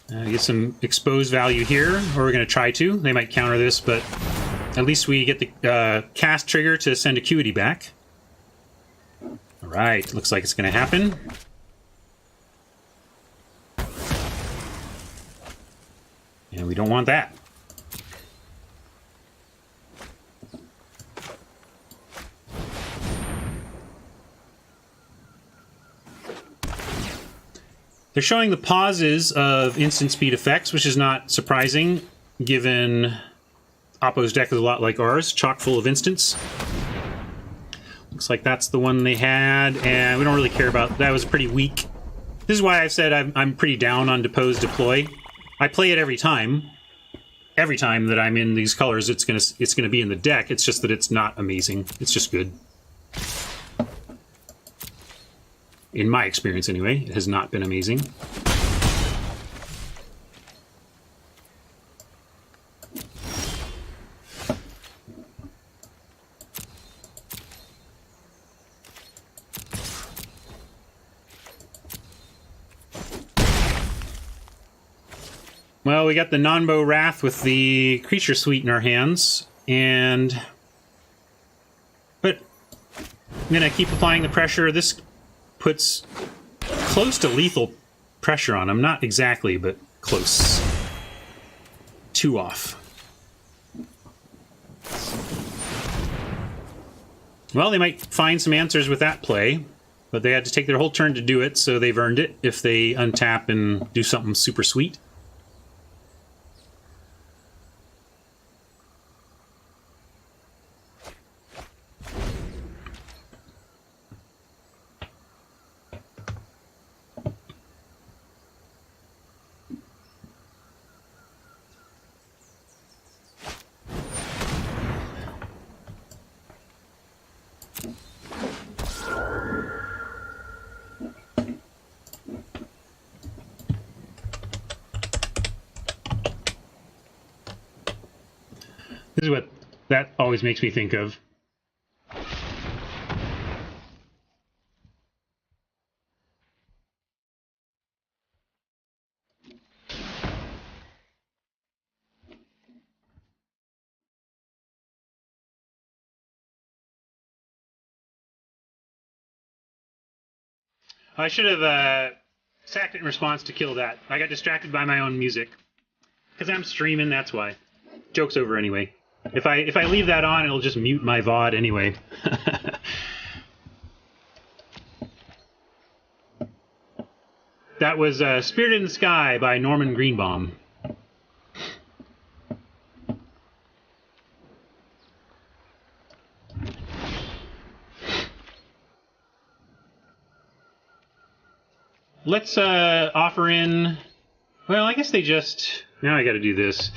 Get some exposed value here, or we're going to try to. They might counter this, but at least we get the cast trigger to send Acuity back. All right, looks like it's going to happen. And we don't want that. They're showing the pauses of instant speed effects, which is not surprising, given Oppo's deck is a lot like ours, chock full of instants. Looks like that's the one they had, and we don't really care about... That was pretty weak. This is why I've said I'm pretty down on Depose Deploy. I play it every time. Every time that I'm in these colors, it's gonna be in the deck. It's just that it's not amazing. It's just good. In my experience, anyway, it has not been amazing. Well, we got the Non-Bow Wrath with the Creature Suite in our hands, but I'm gonna keep applying the pressure. This puts close to lethal pressure on him. Not exactly, but close. 2 off. Well, they might find some answers with that play, but they had to take their whole turn to do it, so they've earned it if they untap and do something super sweet. This is what that always makes me think of. I should have sacked it in response to kill that. I got distracted by my own music. Because I'm streaming, that's why. Joke's over anyway. If I leave that on, it'll just mute my VOD anyway. That was Spirit in the Sky by Norman Greenbaum. Let's offer in... Well, I guess they just... Now I got to do this.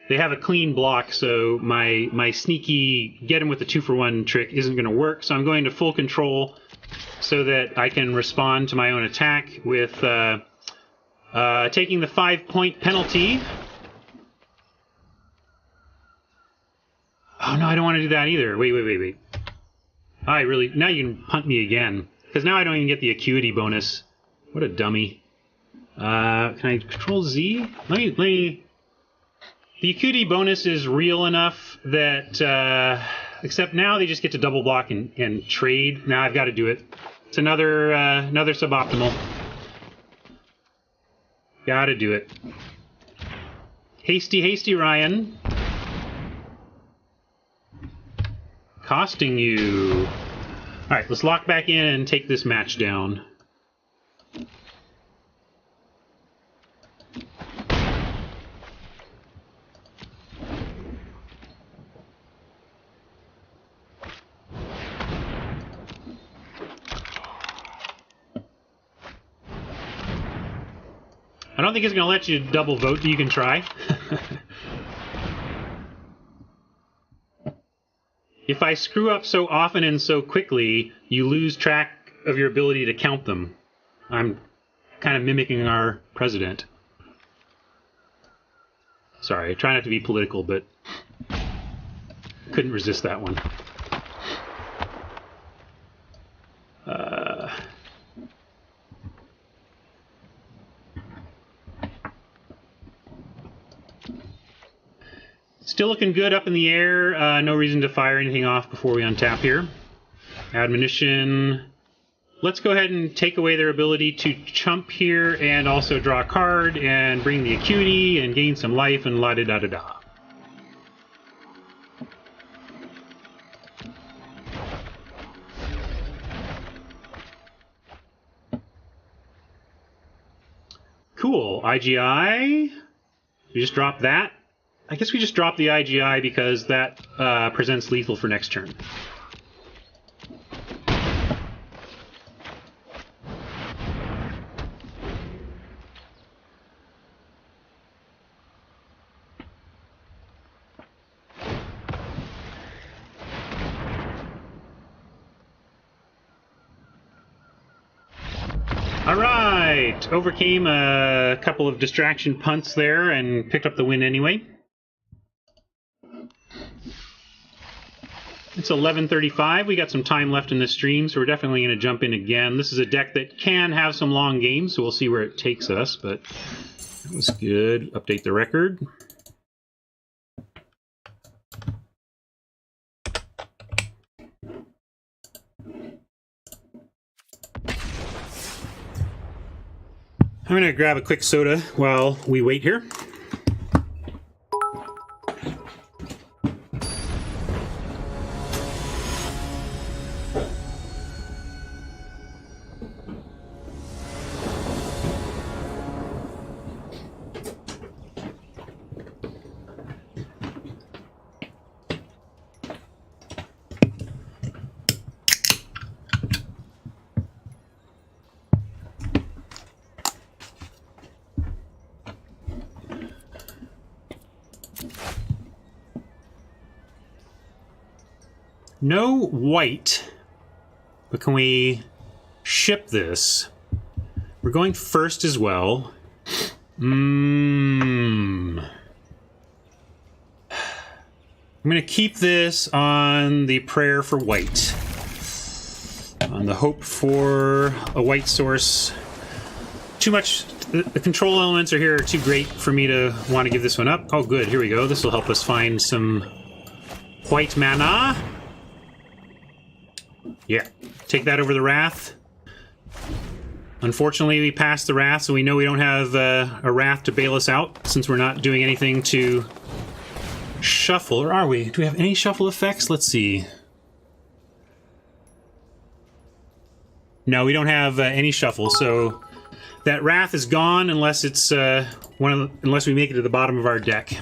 They have a clean block, so my sneaky get him with the 2-for-1 trick isn't going to work. So I'm going to full control so that I can respond to my own attack with taking the 5-point penalty. Oh, no, I don't want to do that either. Wait. I really... Now you can punt me again, because now I don't even get the acuity bonus. What a dummy. Can I control Z? Let me... The acuity bonus is real enough that... except now they just get to double block and trade. Now I've got to do it. It's another suboptimal. Gotta do it. Hasty, Ryan. Costing you. Alright, let's lock back in and take this match down. I don't think it's going to let you double vote, but you can try. If I screw up so often and so quickly, you lose track of your ability to count them. I'm kind of mimicking our president. Sorry, I try not to be political, but couldn't resist that one. Still looking good up in the air. No reason to fire anything off before we untap here. Admonition. Let's go ahead and take away their ability to chump here and also draw a card and bring the acuity and gain some life and la-da-da-da-da. Cool. IGI. We just dropped that. I guess we just dropped the IGI because that presents lethal for next turn. All right, overcame a couple of distraction punts there and picked up the win anyway. It's 11:35. We got some time left in this stream, so we're definitely going to jump in again. This is a deck that can have some long games, so we'll see where it takes us, but that was good. Update the record. I'm going to grab a quick soda while we wait here. No white, but can we ship this? We're going first as well. I'm going to keep this on the prayer for white. On the hope for a white source. Too much... The control elements are here are too great for me to want to give this one up. Oh, good. Here we go. This will help us find some white mana. Yeah, take that over the Wrath. Unfortunately, we passed the Wrath, so we know we don't have a Wrath to bail us out, since we're not doing anything to shuffle. Or are we? Do we have any shuffle effects? Let's see. No, we don't have any shuffle, so That Wrath is gone unless it's unless we make it to the bottom of our deck.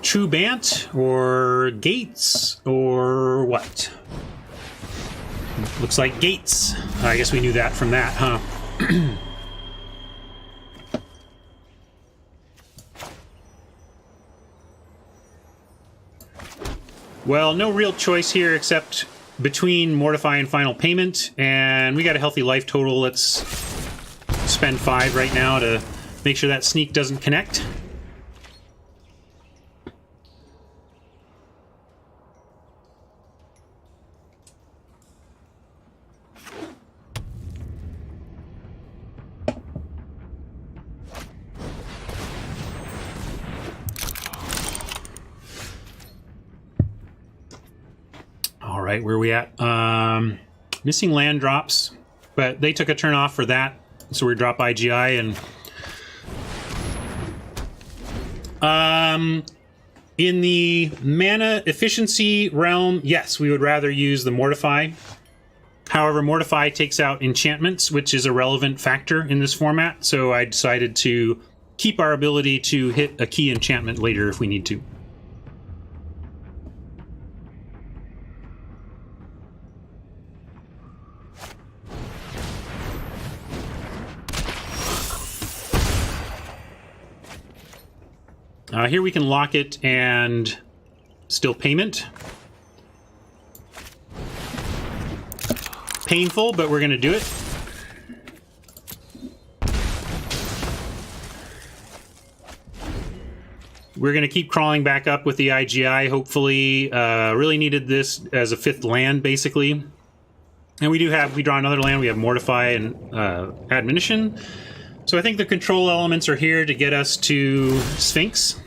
True Bant or Gates or what? Looks like Gates. I guess we knew that from that, huh? Well, no real choice here except between Mortify and Final Payment, and we got a healthy life total. Let's spend 5 right now to make sure that sneak doesn't connect. All right, where are we at? Missing land drops, but they took a turn off for that, so we drop IGI and in the mana efficiency realm, yes, we would rather use the Mortify. However, Mortify takes out enchantments, which is a relevant factor in this format, so I decided to keep our ability to hit a key enchantment later if we need to. Here we can lock it and still payment. Painful, but we're going to do it. We're going to keep crawling back up with the IGI, hopefully. Really needed this as a 5th land, basically. And we draw another land. We have Mortify and Admonition. So I think the control elements are here to get us to Sphinx.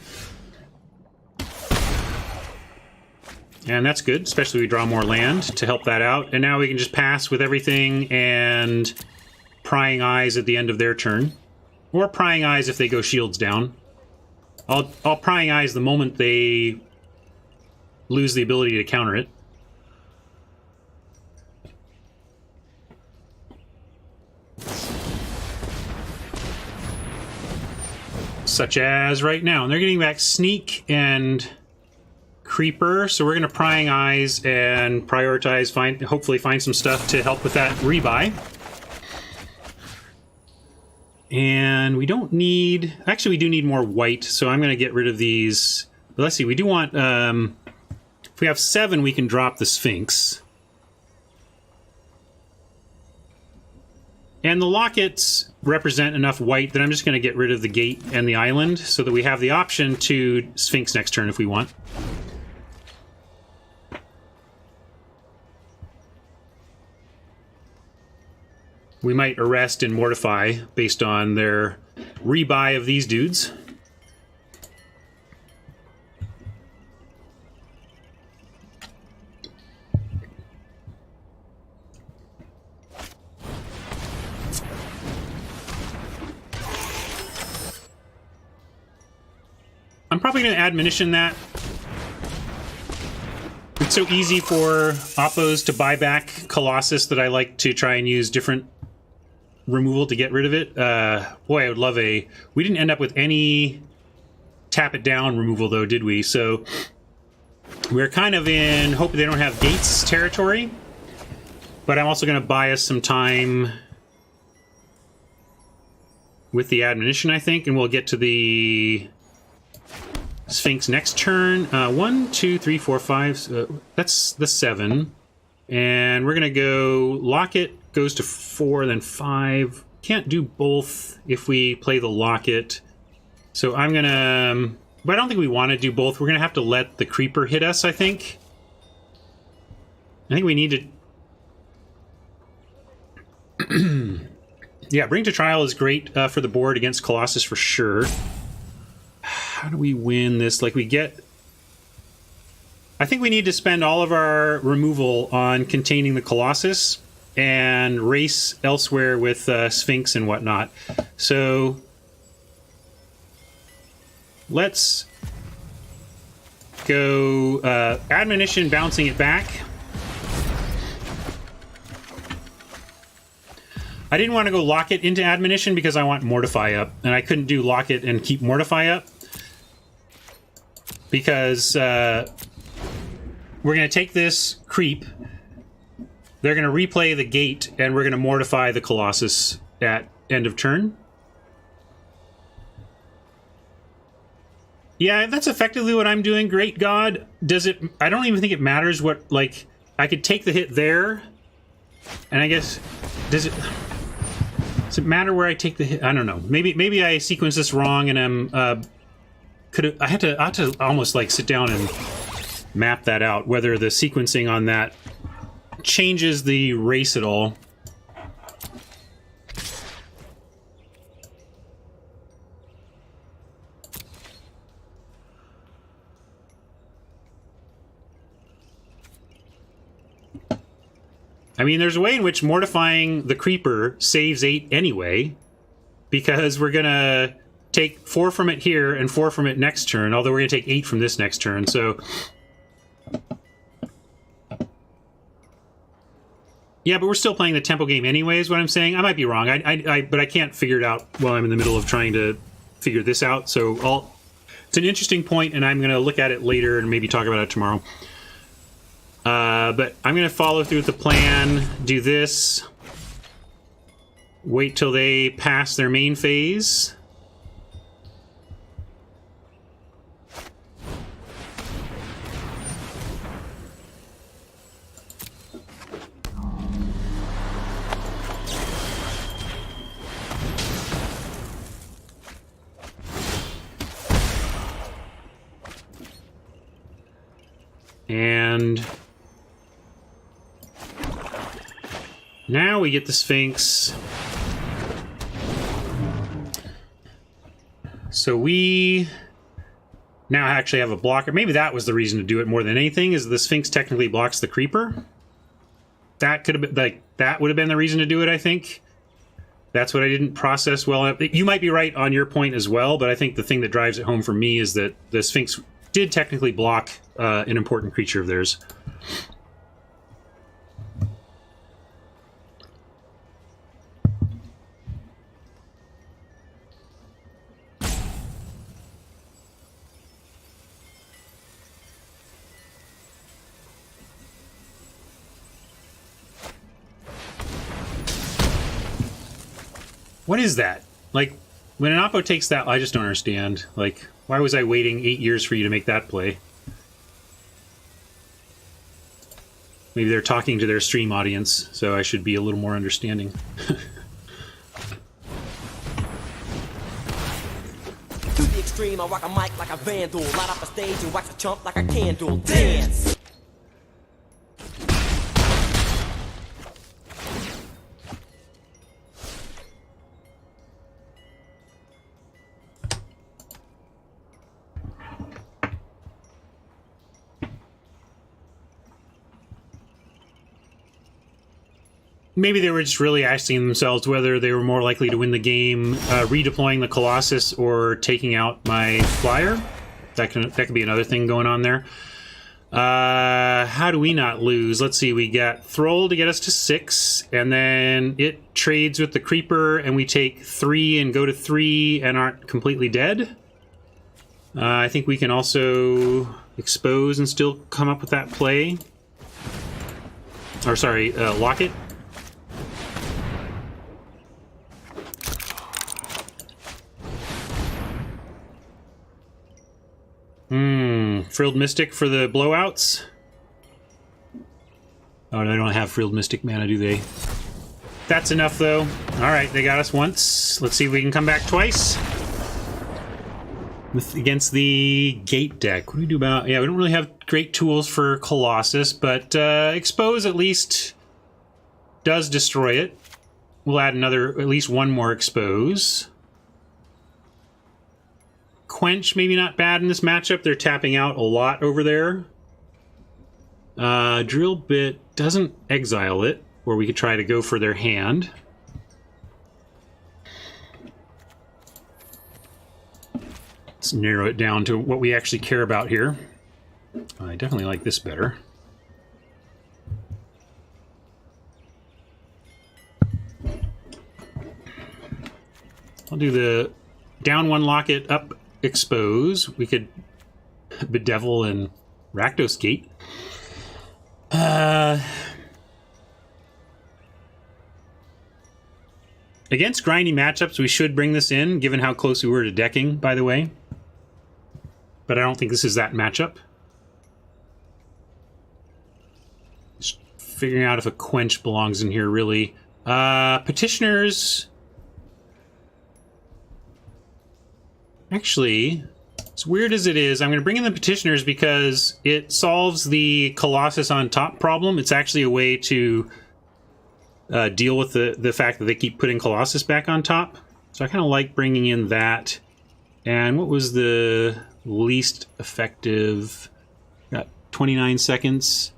And that's good, especially we draw more land to help that out. And now we can just pass with everything and Prying Eyes at the end of their turn. Or Prying Eyes if they go shields down. I'll Prying Eyes the moment they lose the ability to counter it. Such as right now. And they're getting back Sneak and Creeper, so we're going to Prying Eyes and prioritize, hopefully find some stuff to help with that rebuy. And we don't need... Actually, we do need more white, so I'm going to get rid of these. But let's see, we do want... if we have 7, we can drop the Sphinx. And the lockets represent enough white that I'm just going to get rid of the gate and the island so that we have the option to Sphinx next turn if we want. We might arrest and mortify based on their rebuy of these dudes. I'm probably going to admonition that. It's so easy for Oppos to buy back Colossus that I like to try and use different removal to get rid of it. Boy, I would love a... We didn't end up with any tap it down removal, though, did we? So we're kind of in hope they don't have gates territory. But I'm also going to buy us some time with the admonition, I think, and we'll get to the Sphinx next turn. 1, 2, 3, 4, 5. That's the 7. And we're going to go Locket goes to 4, then 5. Can't do both if we play the Locket. So I'm going to... But I don't think we want to do both. We're going to have to let the Creeper hit us, I think. I think we need to... Yeah, Bring to Trial is great for the board against Colossus for sure. How do we win this? Like, we get... I think we need to spend all of our removal on containing the Colossus and race elsewhere with Sphinx and whatnot. So let's go Admonition, bouncing it back. I didn't want to go lock it into Admonition because I want Mortify up, and I couldn't do lock it and keep Mortify up because we're going to take this creep, they're going to replay the gate, and we're going to Mortify the Colossus at end of turn. Yeah, that's effectively what I'm doing. Great God. Does it... I don't even think it matters what... Like, I could take the hit there, and I guess... Does it matter where I take the hit? I don't know. Maybe I sequenced this wrong, and I'm... I had to almost, like, sit down and map that out, whether the sequencing on that changes the race at all. I mean, there's a way in which mortifying the creeper saves 8 anyway, because we're gonna take 4 from it here and 4 from it next turn, although we're gonna take 8 from this next turn, so... Yeah, but we're still playing the tempo game anyway, is what I'm saying. I might be wrong, but I can't figure it out while I'm in the middle of trying to figure this out, so it's an interesting point, and I'm gonna look at it later and maybe talk about it tomorrow. But I'm going to follow through with the plan, do this, wait till they pass their main phase. And... now we get the Sphinx. So we now actually have a blocker. Maybe that was the reason to do it more than anything, is the Sphinx technically blocks the creeper. That could have been, like, that would have been the reason to do it, I think. That's what I didn't process well. You might be right on your point as well, but I think the thing that drives it home for me is that the Sphinx did technically block an important creature of theirs. What is that? Like, when an oppo takes that, I just don't understand. Like, why was I waiting 8 years for you to make that play? Maybe they're talking to their stream audience, so I should be a little more understanding.
To the extreme, I rock a mic like a vandal. Light up a stage and wax a chump like a candle. Dance!
Maybe they were just really asking themselves whether they were more likely to win the game redeploying the Colossus or taking out my flyer. That could be another thing going on there. How do we not lose? Let's see, we got Thrall to get us to 6, and then it trades with the Creeper, and we take 3 and go to 3 and aren't completely dead. I think we can also expose and still come up with that play. Or sorry, lock it. Frilled Mystic for the blowouts. Oh, they don't have Frilled Mystic mana, do they? That's enough, though. Alright, they got us once. Let's see if we can come back twice. Against the Gate deck. What do we do about... yeah, we don't really have great tools for Colossus, but Expose at least does destroy it. We'll add another, at least one more Expose. Quench, maybe not bad in this matchup. They're tapping out a lot over there. Drill bit doesn't exile it, or we could try to go for their hand. Let's narrow it down to what we actually care about here. I definitely like this better. I'll do the down one locket, up expose. We could bedevil and Rakdos Gate. Against grindy matchups, we should bring this in, given how close we were to decking, by the way. But I don't think this is that matchup. Just figuring out if a quench belongs in here, really. Petitioners... Actually, as weird as it is, I'm going to bring in the Petitioners because it solves the Colossus on top problem. It's actually a way to deal with the fact that they keep putting Colossus back on top. So I kind of like bringing in that. And what was the least effective? Got 29 seconds.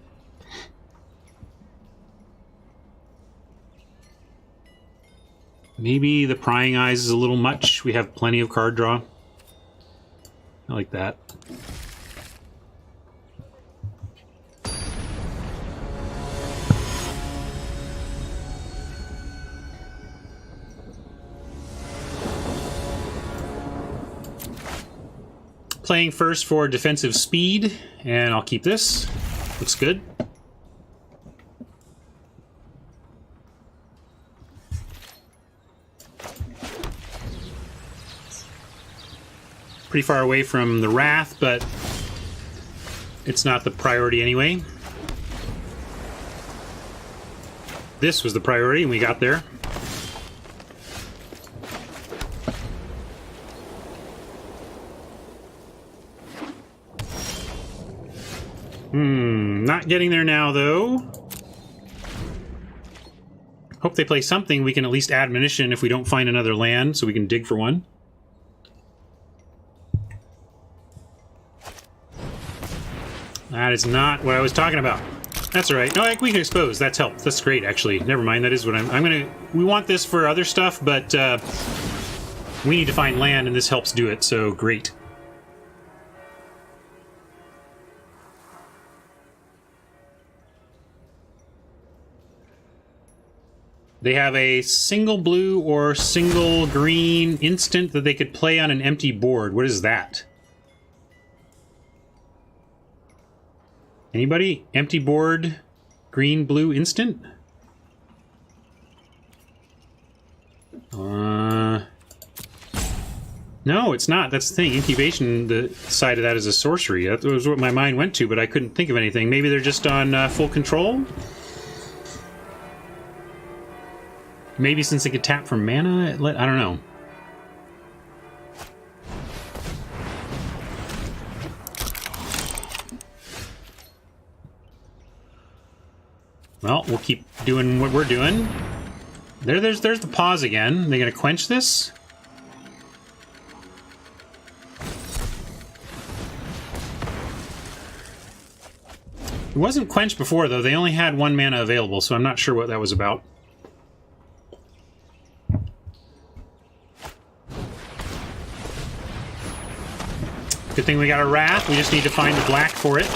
Maybe the Prying Eyes is a little much. We have plenty of card draw. I like that. Playing first for defensive speed, and I'll keep this. Looks good. Pretty far away from the Wrath, but it's not the priority anyway. This was the priority, and we got there. Not getting there now, though. Hope they play something. We can at least admonition if we don't find another land, so we can dig for one. That is not what I was talking about. That's all right. No, we can expose. That's helped. That's great, actually. Never mind. That is what I'm gonna... We want this for other stuff, but we need to find land, and this helps do it, so great. They have a single blue or single green instant that they could play on an empty board. What is that? Anybody? Empty board, green, blue instant? No, it's not. That's the thing. Incubation, the side of that is a sorcery. That was what my mind went to, but I couldn't think of anything. Maybe they're just on full control? Maybe since they could tap for mana? I don't know. Well, we'll keep doing what we're doing. There's the pause again. Are they gonna quench this? It wasn't quenched before, though. They only had 1 mana available, so I'm not sure what that was about. Good thing we got a Wrath. We just need to find the black for it.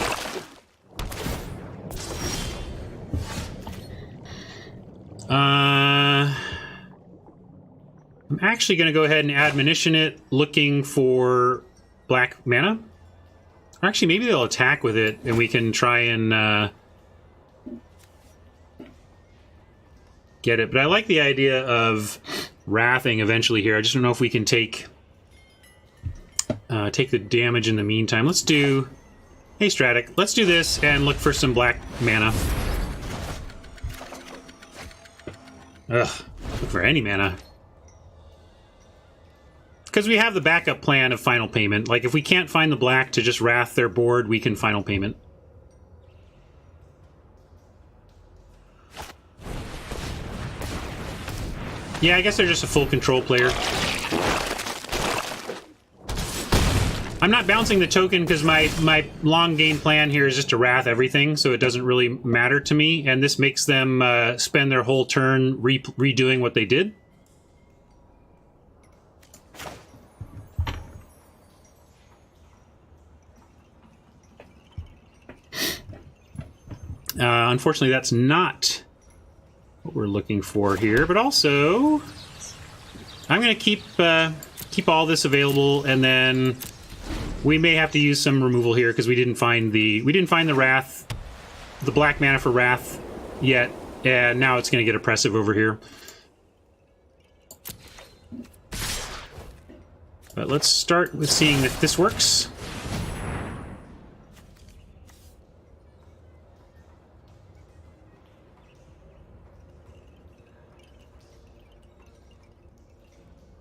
I'm actually going to go ahead and admonition it, looking for black mana. Or actually, maybe they'll attack with it, and we can try and get it. But I like the idea of wrathing eventually here. I just don't know if we can take the damage in the meantime. Let's do... Hey, Stratic, let's do this and look for some black mana. Ugh, look for any mana. Because we have the backup plan of final payment. Like, if we can't find the black to just wrath their board, we can final payment. Yeah, I guess they're just a full control player. I'm not bouncing the token because my long game plan here is just to wrath everything, so it doesn't really matter to me, and this makes them spend their whole turn redoing what they did. Unfortunately, that's not what we're looking for here, but also I'm going to keep all this available, and then we may have to use some removal here because we didn't find the wrath, the black mana for wrath yet, and now it's going to get oppressive over here. But let's start with seeing if this works.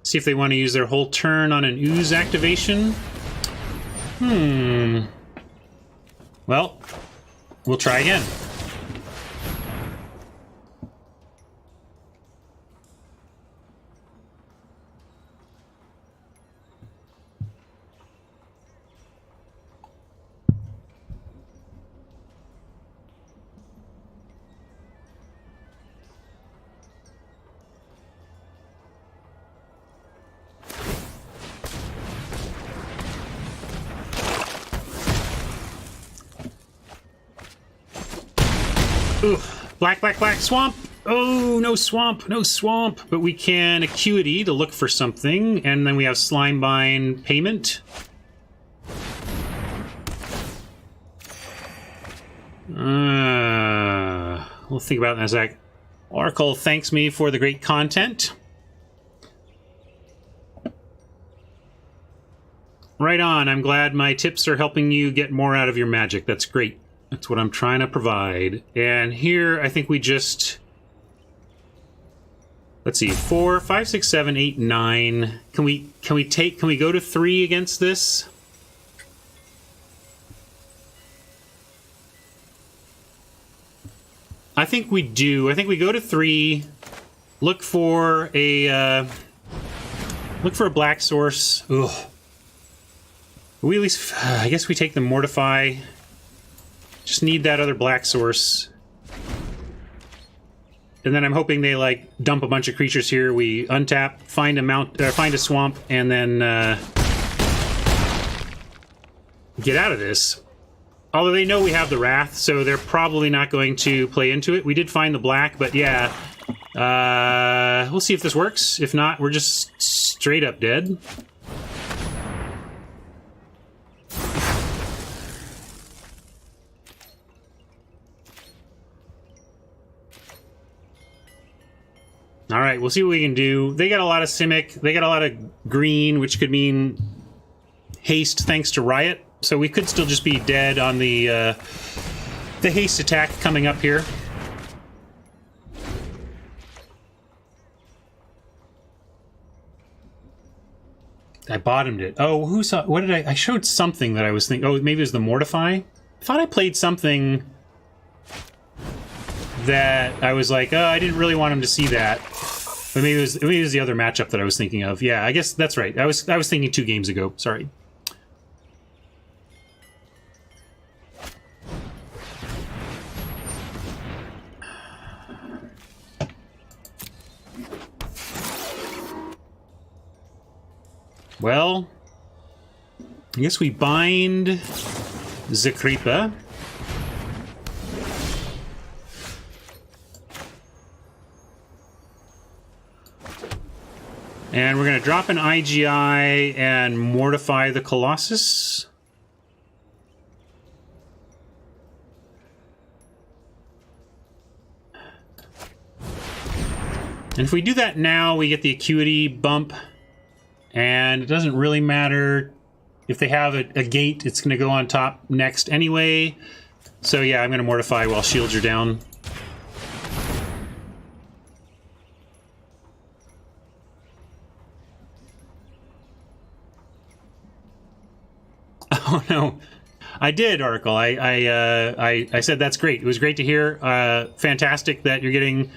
See if they want to use their whole turn on an ooze activation. Well, we'll try again. Ooh, black, swamp! Oh, no swamp, no swamp! But we can Acuity to look for something, and then we have Slimebind Payment. We'll think about that in a sec. Oracle thanks me for the great content. Right on, I'm glad my tips are helping you get more out of your magic. That's great. That's what I'm trying to provide. And here, I think we just... Let's see, 4, 5, 6, 7, 8, 9. Can we go to 3 against this? I think we do. I think we go to 3, look for a black source. Ugh. We at least, I guess we take the Mortify. Just need that other black source. And then I'm hoping they, like, dump a bunch of creatures here. We untap, find a swamp, and then get out of this. Although they know we have the Wrath, so they're probably not going to play into it. We did find the black, but yeah. We'll see if this works. If not, we're just straight up dead. All right, we'll see what we can do. They got a lot of Simic. They got a lot of green, which could mean haste thanks to Riot. So we could still just be dead on the haste attack coming up here. I bottomed it. Oh, who saw? What did I showed something that I was thinking. Oh, maybe it was the Mortify. I thought I played something that I was like, oh, I didn't really want him to see that. But maybe it was the other matchup that I was thinking of. Yeah, I guess that's right. I was thinking 2 games ago. Sorry. Well, I guess we bind Zakripa. And we're going to drop an IGI and mortify the Colossus. And if we do that now, we get the Acuity bump. And it doesn't really matter if they have a gate, it's going to go on top next anyway. So yeah, I'm going to mortify while shields are down. Oh no, I did, Oracle. I said that's great. It was great to hear. Fantastic that you're getting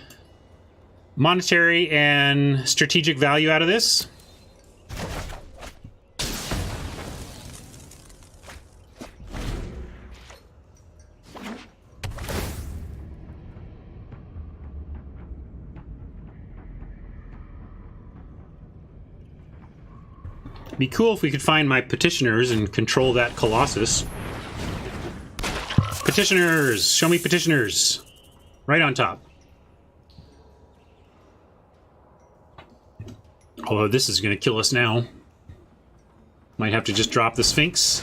monetary and strategic value out of this. Be cool if we could find my petitioners and control that Colossus. Petitioners! Show me petitioners! Right on top. Although this is going to kill us now. Might have to just drop the Sphinx.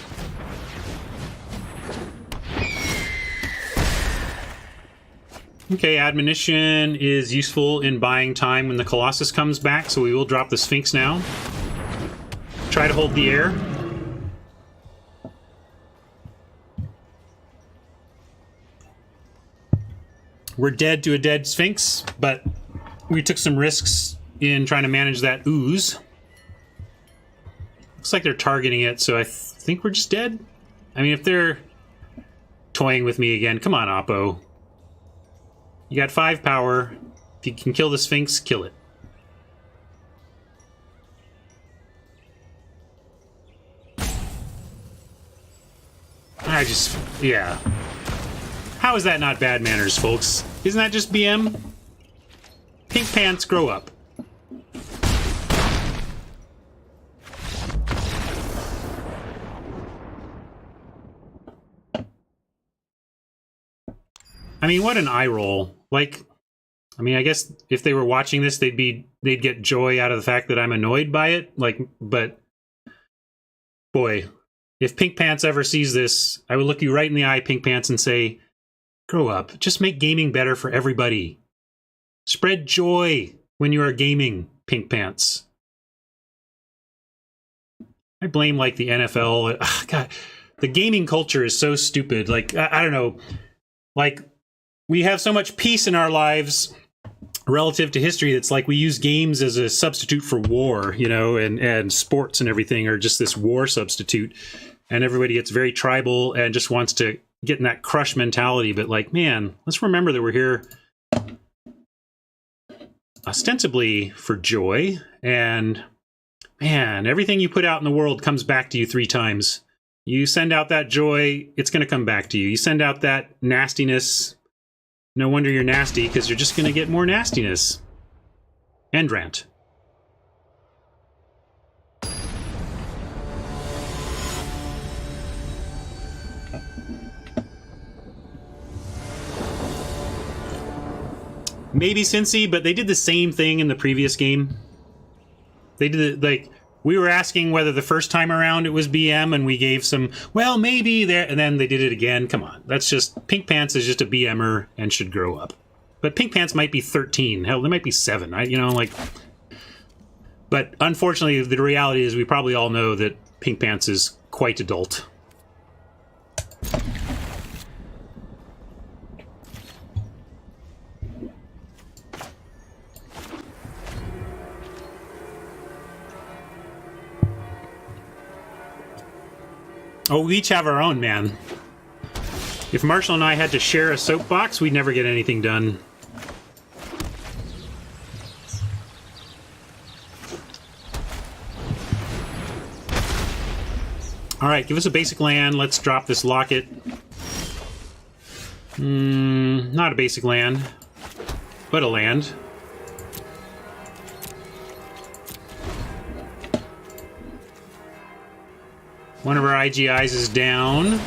Okay, admonition is useful in buying time when the Colossus comes back, so we will drop the Sphinx now. Try to hold the air. We're dead to a dead Sphinx, but we took some risks in trying to manage that ooze. Looks like they're targeting it, so I think we're just dead. I mean, if they're toying with me again, come on, Oppo. You got 5 power. If you can kill the Sphinx, kill it. Yeah. How is that not bad manners, folks? Isn't that just BM? Pink pants, grow up. I mean, what an eye roll. Like, I mean, I guess if they were watching this, they'd get joy out of the fact that I'm annoyed by it. Like, but boy, if Pink Pants ever sees this, I would look you right in the eye, Pink Pants, and say, grow up. Just make gaming better for everybody. Spread joy when you are gaming, Pink Pants. I blame, like, the NFL. Ugh, God, the gaming culture is so stupid. Like, I don't know. Like, we have so much peace in our lives relative to history. It's like we use games as a substitute for war, you know, and sports and everything are just this war substitute. And everybody gets very tribal and just wants to get in that crush mentality. But like, man, let's remember that we're here ostensibly for joy. And man, everything you put out in the world comes back to you 3 times. You send out that joy, it's going to come back to you. You send out that nastiness. No wonder you're nasty, because you're just going to get more nastiness. End rant. Maybe Cincy, but they did the same thing in the previous game. They did it, like, we were asking whether the first time around it was BM, and we gave some, well, maybe there, and then they did it again. Come on. That's just, Pink Pants is just a BMer and should grow up. But Pink Pants might be 13. Hell, they might be 7. You know, like, but unfortunately, the reality is we probably all know that Pink Pants is quite adult. Oh, we each have our own, man. If Marshall and I had to share a soapbox, we'd never get anything done. Alright, give us a basic land. Let's drop this locket. Not a basic land, but a land. One of our IGIs is down.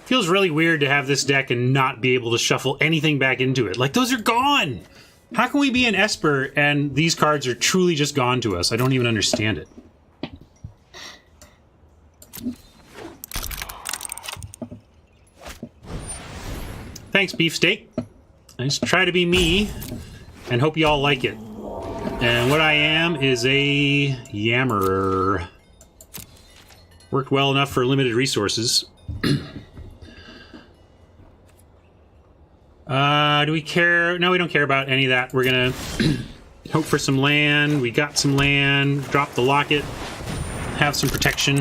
Feels really weird to have this deck and not be able to shuffle anything back into it. Like, those are gone! How can we be an Esper and these cards are truly just gone to us? I don't even understand it. Thanks, Beefsteak. I just try to be me and hope you all like it. And what I am is a yammerer. Worked well enough for limited resources. Do we care? No, we don't care about any of that. We're gonna hope for some land. We got some land. Drop the locket. Have some protection.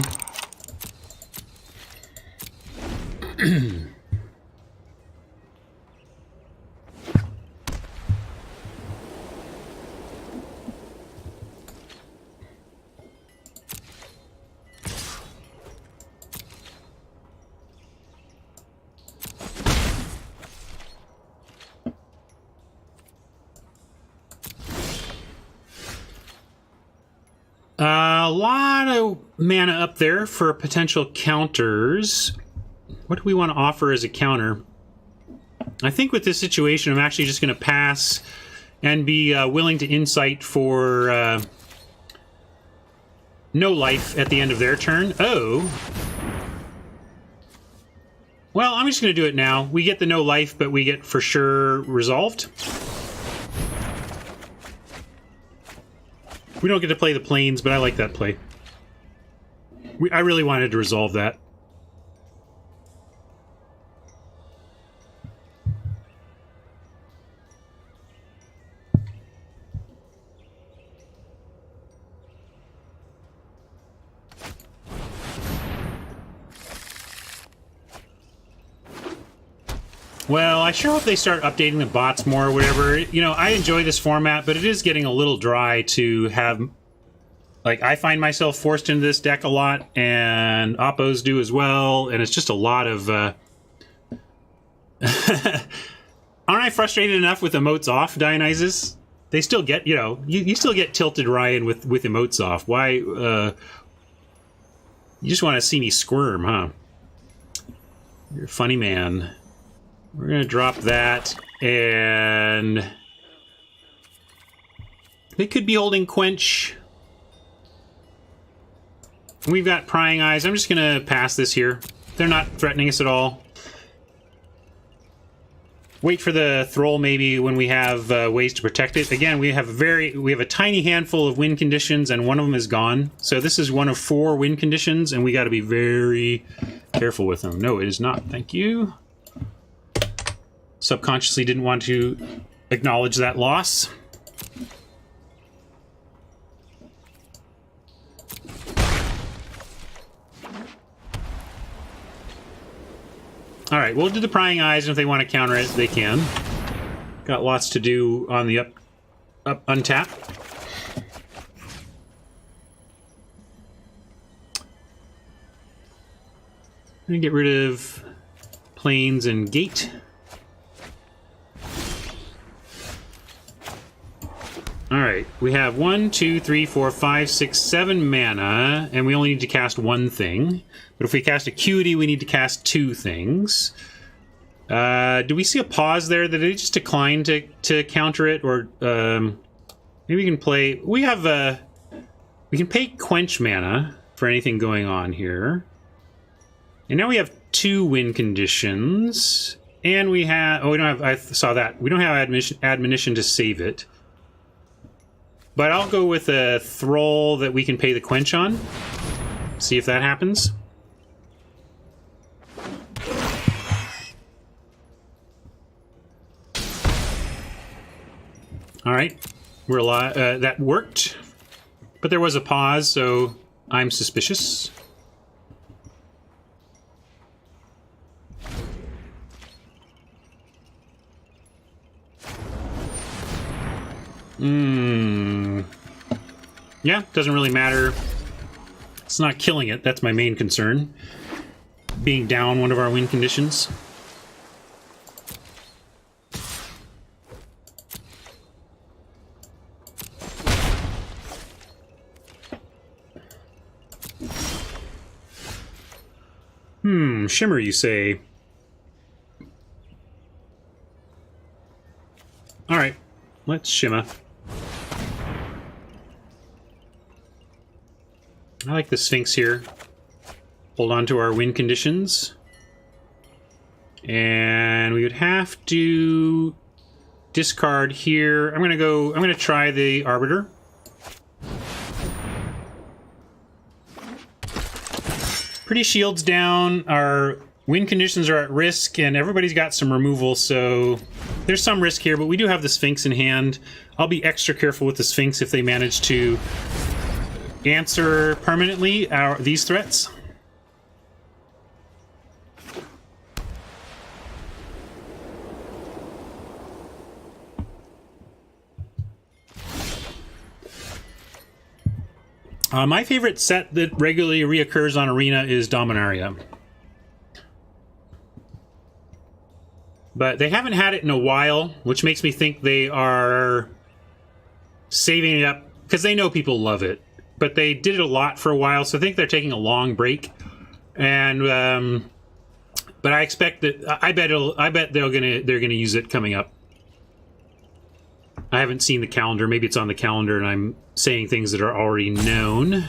A lot of mana up there for potential counters. What do we want to offer as a counter? I think with this situation, I'm actually just going to pass and be willing to insight for no life at the end of their turn. Oh. Well, I'm just going to do it now. We get the no life, but we get for sure resolved. We don't get to play the planes, but I like that play. I really wanted to resolve that. Well, I sure hope they start updating the bots more or whatever. You know, I enjoy this format, but it is getting a little dry to have... Like, I find myself forced into this deck a lot, and Oppos do as well, and it's just a lot of... Aren't I frustrated enough with emotes off, Dionysus? They still get, you know, you still get tilted, Ryan, with emotes off. Why, You just want to see me squirm, huh? You're a funny man. We're going to drop that, and... They could be holding Quench. We've got Prying Eyes. I'm just going to pass this here. They're not threatening us at all. Wait for the Thrall maybe when we have ways to protect it. Again, we have a tiny handful of win conditions, and one of them is gone. So this is one of 4 win conditions, and we got to be very careful with them. No, it is not. Thank you. Subconsciously didn't want to acknowledge that loss. Alright, we'll do the Prying Eyes, and if they want to counter it, they can. Got lots to do on the up untap. I'm gonna get rid of Plains and Gate. Alright, we have 1, 2, 3, 4, 5, 6, 7 mana, and we only need to cast 1 thing. But if we cast Acuity, we need to cast 2 things. Do we see a pause there? Did they just decline to counter it? Or maybe we can play... We can pay Quench mana for anything going on here. And now we have 2 win conditions. And we have... Oh, we don't have... I saw that. We don't have admonition to save it. But I'll go with a Thrall that we can pay the Quench on. See if that happens. Alright. We're alive. That worked. But there was a pause, so I'm suspicious. Yeah, doesn't really matter. It's not killing it. That's my main concern. Being down one of our win conditions. Shimmer, you say? Alright, let's shimmer. I like the Sphinx here. Hold on to our win conditions. And we would have to discard here. I'm gonna try the Arbiter. Pretty shields down, our win conditions are at risk, and everybody's got some removal, so there's some risk here, but we do have the Sphinx in hand. I'll be extra careful with the Sphinx if they manage to answer permanently these threats. My favorite set that regularly reoccurs on Arena is Dominaria. But they haven't had it in a while, which makes me think they are saving it up, because they know people love it. but they did it a lot for a while, so I think they're taking a long break. And but I expect that I bet they're gonna use it coming up. I haven't seen the calendar. Maybe it's on the calendar, and I'm saying things that are already known.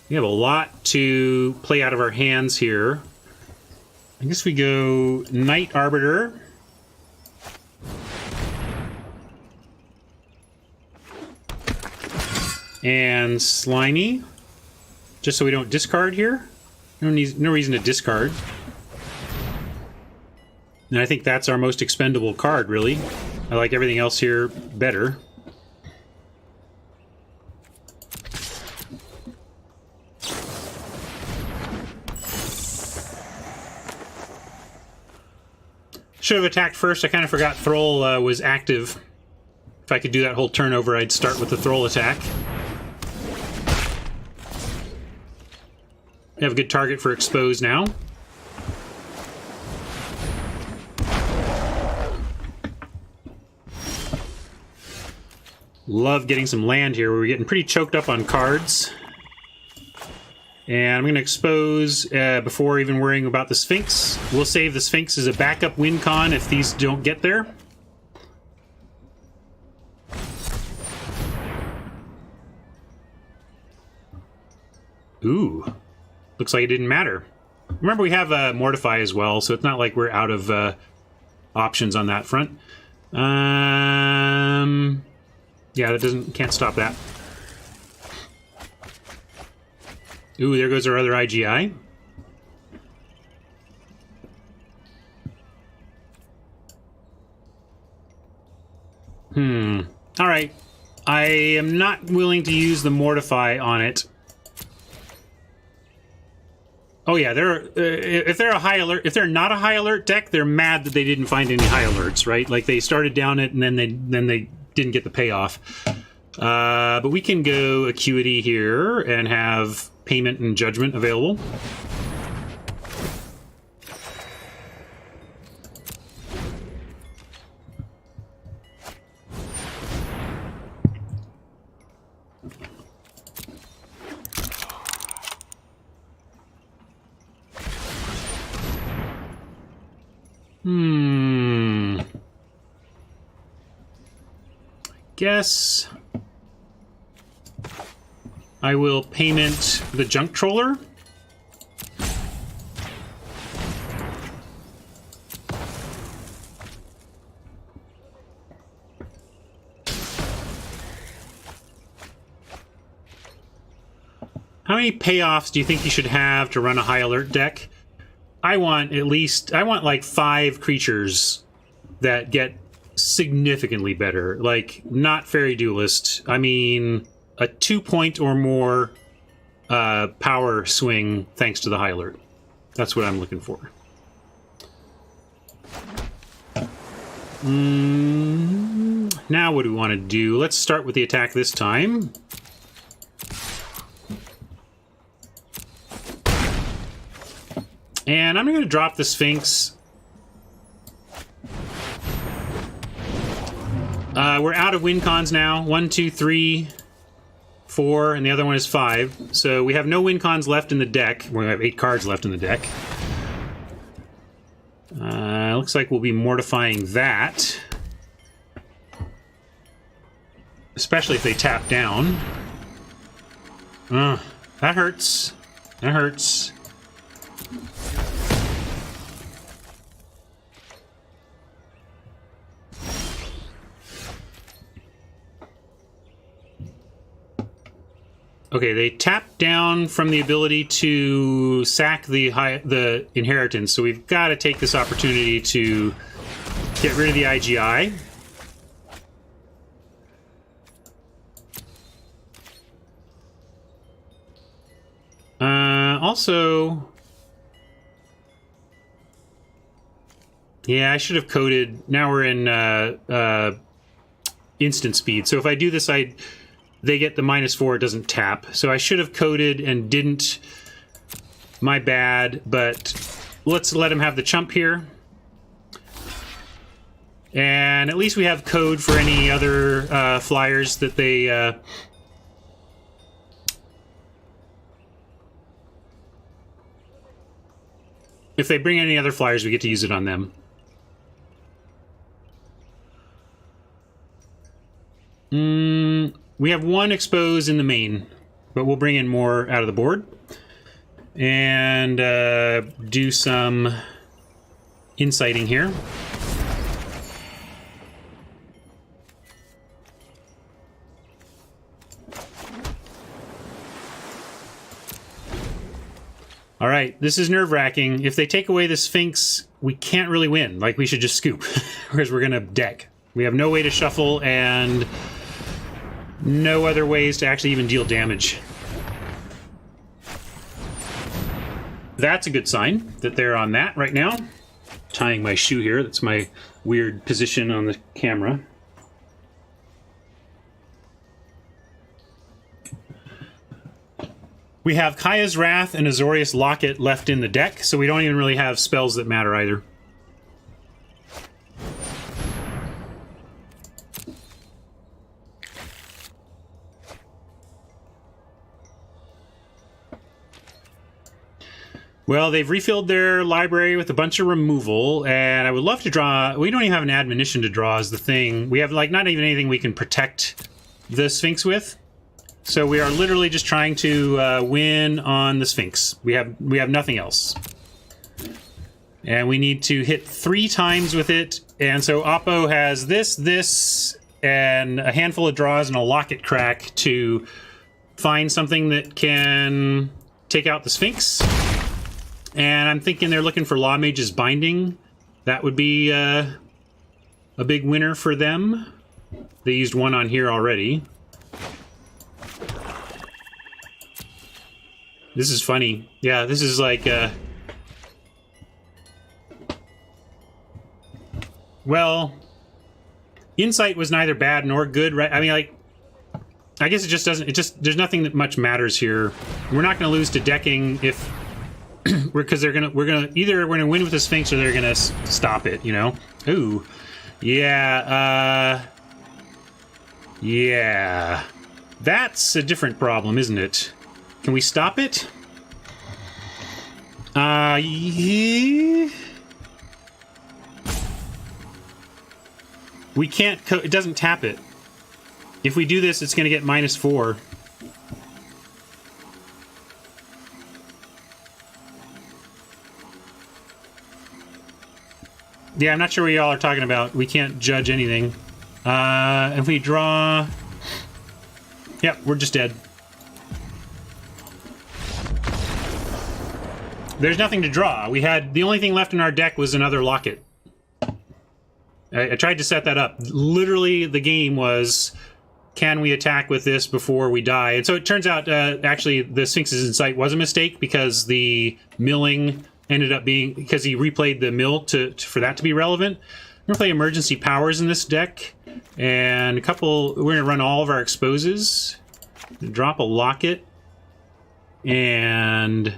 We have a lot to play out of our hands here. I guess we go Knight Arbiter. And Slimy. Just so we don't discard here. No reason to discard. And I think that's our most expendable card, really. I like everything else here better. Should have attacked first. I kind of forgot Thrall was active. If I could do that whole turnover, I'd start with the Thrall attack. We have a good target for Expose now. Love getting some land here. We're getting pretty choked up on cards. And I'm going to Expose before even worrying about the Sphinx. We'll save the Sphinx as a backup win con if these don't get there. Ooh. Looks like it didn't matter. Remember, we have Mortify as well, so it's not like we're out of options on that front. Yeah, that can't stop that. Ooh, there goes our other IGI. Alright. I am not willing to use the Mortify on it. Oh yeah, if they're a high alert, if they're not a high alert deck, they're mad that they didn't find any high alerts, right? Like they started down it and then they didn't get the payoff. But we can go Acuity here and have Payment and Judgment available. Guess I will payment the Junk Troller. How many payoffs do you think you should have to run a high alert deck? I want like 5 creatures that get significantly better. Like, not Fairy Duelist. I mean, a 2-point or more power swing thanks to the high alert. That's what I'm looking for. Now what do we want to do? Let's start with the attack this time. And I'm going to drop the Sphinx. We're out of win cons now. 1, 2, 3, 4, and the other one is 5. So we have no win cons left in the deck. We have 8 cards left in the deck. Looks like we'll be mortifying that. Especially if they tap down. That hurts. That hurts. Okay, they tap down from the ability to sack the inheritance, so we've got to take this opportunity to get rid of the IGI. Also, yeah, I should have coded. Now we're in instant speed, so if I do this, they get the -4, it doesn't tap. So I should have coded and didn't. My bad, but let's let him have the chump here. And at least we have code for any other flyers that they... if they bring any other flyers, we get to use it on them. We have one exposed in the main, but we'll bring in more out of the board. And do some insighting here. All right, this is nerve-wracking. If they take away the Sphinx, we can't really win. Like, we should just scoop, because we're going to deck. We have no way to shuffle, and no other ways to actually even deal damage. That's a good sign that they're on that right now. Tying my shoe here. That's my weird position on the camera. We have Kaya's Wrath and Azorius Locket left in the deck, so we don't even really have spells that matter either. Well, they've refilled their library with a bunch of removal, and I would love to draw... We don't even have an admonition to draw is the thing. We have, like, not even anything we can protect the Sphinx with. So we are literally just trying to win on the Sphinx. We have nothing else. And we need to hit 3 times with it. And so Oppo has this, and a handful of draws and a Locket Crack to find something that can take out the Sphinx. And I'm thinking they're looking for Law Mage's Binding. That would be a big winner for them. They used one on here already. This is funny. Yeah, this is like, well, Insight was neither bad nor good, right? I mean, like, I guess it just doesn't, there's nothing that much matters here. We're not going to lose to decking if, because we're gonna win with the Sphinx or they're gonna stop it, you know? Ooh. Yeah, yeah. That's a different problem, isn't it? Can we stop it? Yeah. We can't, it doesn't tap it. If we do this, it's gonna get -4. Yeah, I'm not sure what y'all are talking about. We can't judge anything. If we draw... Yep, we're just dead. There's nothing to draw. We had... The only thing left in our deck was another Locket. I tried to set that up. Literally, the game was... Can we attack with this before we die? And so it turns out, actually, the Sphinx's Insight was a mistake because the milling... ended up being, because he replayed the mill for that to be relevant. We're going to play Emergency Powers in this deck, and we're going to run all of our exposes, drop a Locket, and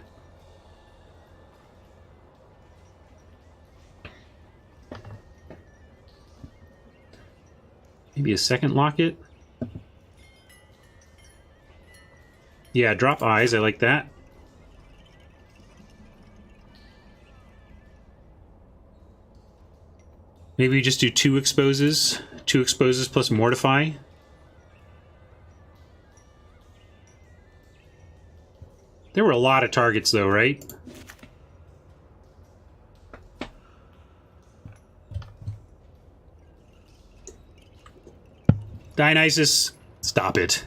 maybe a second Locket. Yeah, drop Eyes, I like that. Maybe we just do 2 exposes. 2 exposes plus Mortify. There were a lot of targets, though, right? Dionysus, stop it.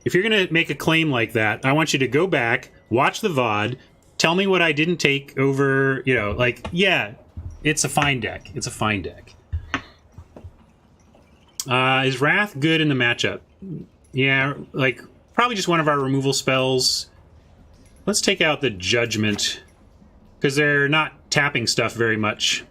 If you're going to make a claim like that, I want you to go back, watch the VOD, tell me what I didn't take over, you know, like, yeah, it's a fine deck. It's a fine deck. Is Wrath good in the matchup? Yeah, like, probably just one of our removal spells. Let's take out the Judgment, because they're not tapping stuff very much.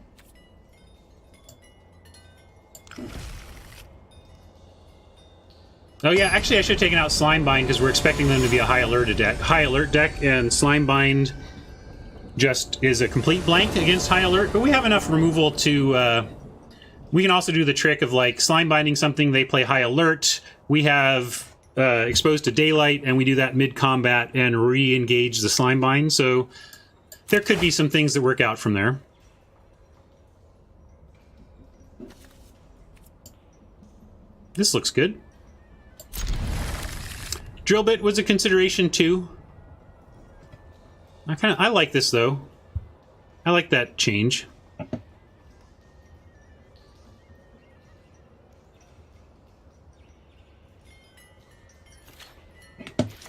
Oh yeah, actually I should have taken out Slimebind because we're expecting them to be a high alert deck, and Slimebind just is a complete blank against high alert, but we have enough removal to... we can also do the trick of, like, Slimebinding something, they play high alert, we have exposed to daylight, and we do that mid-combat and re-engage the Slimebind, so there could be some things that work out from there. This looks good. Drill bit was a consideration too. I like this though. I like that change.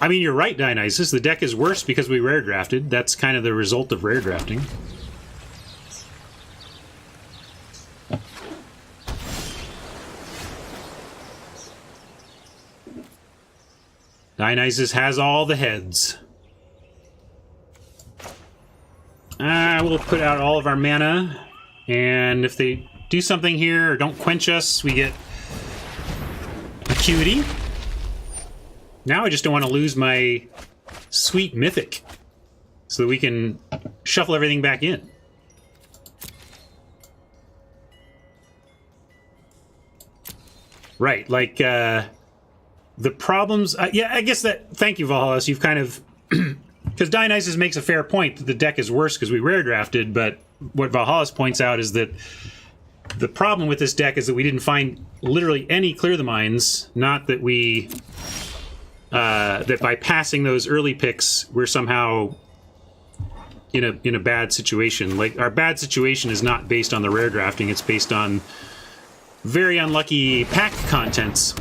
I mean, you're right, Dionysus. The deck is worse because we rare drafted. That's kind of the result of rare drafting. Dionysus has all the heads. We'll put out all of our mana, and if they do something here or don't quench us, we get Acuity. Now I just don't want to lose my sweet Mythic, so that we can shuffle everything back in. Right, like, the problems... yeah, I guess that... Thank you, Valhalla. You've kind of... Because Dionysus makes a fair point that the deck is worse because we rare drafted, but what Valhalla points out is that the problem with this deck is that we didn't find literally any Clear the Mines, not that we... that by passing those early picks, we're somehow in a bad situation. Like, our bad situation is not based on the rare drafting, it's based on very unlucky pack contents.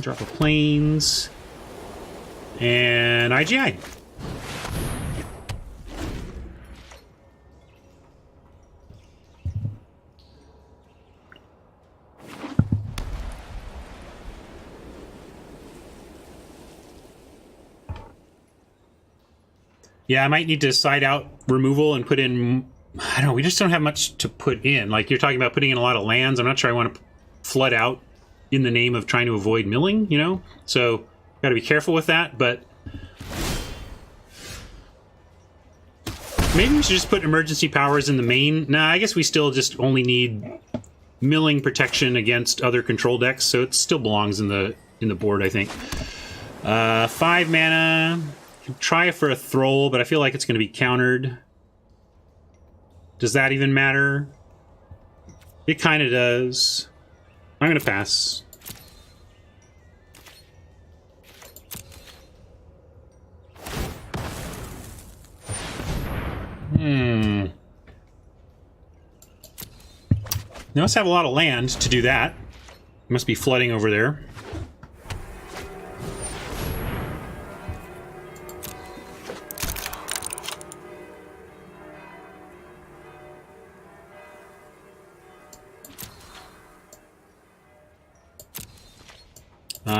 Drop of Plains. And IGI. Yeah, I might need to side out removal and put in... I don't know, we just don't have much to put in. Like, you're talking about putting in a lot of lands. I'm not sure I want to flood out in the name of trying to avoid milling, you know? So, gotta be careful with that, but... Maybe we should just put emergency powers in the main. Nah, I guess we still just only need milling protection against other control decks, so it still belongs in the board, I think. 5 mana... Try for a Thrall, but I feel like it's going to be countered. Does that even matter? It kind of does. I'm going to pass. They must have a lot of land to do that. Must be flooding over there.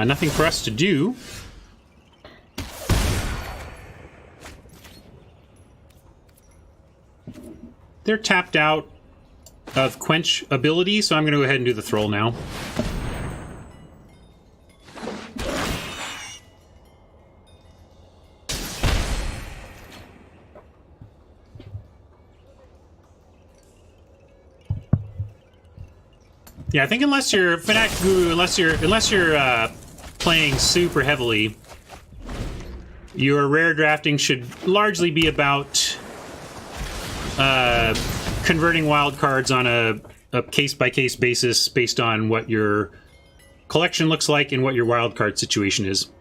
Nothing for us to do. They're tapped out of Quench ability, so I'm going to go ahead and do the Thrall now. Yeah, I think unless you're Fnatic Guru, unless you're playing super heavily, your rare drafting should largely be about converting wild cards on a case-by-case basis based on what your collection looks like and what your wild card situation is.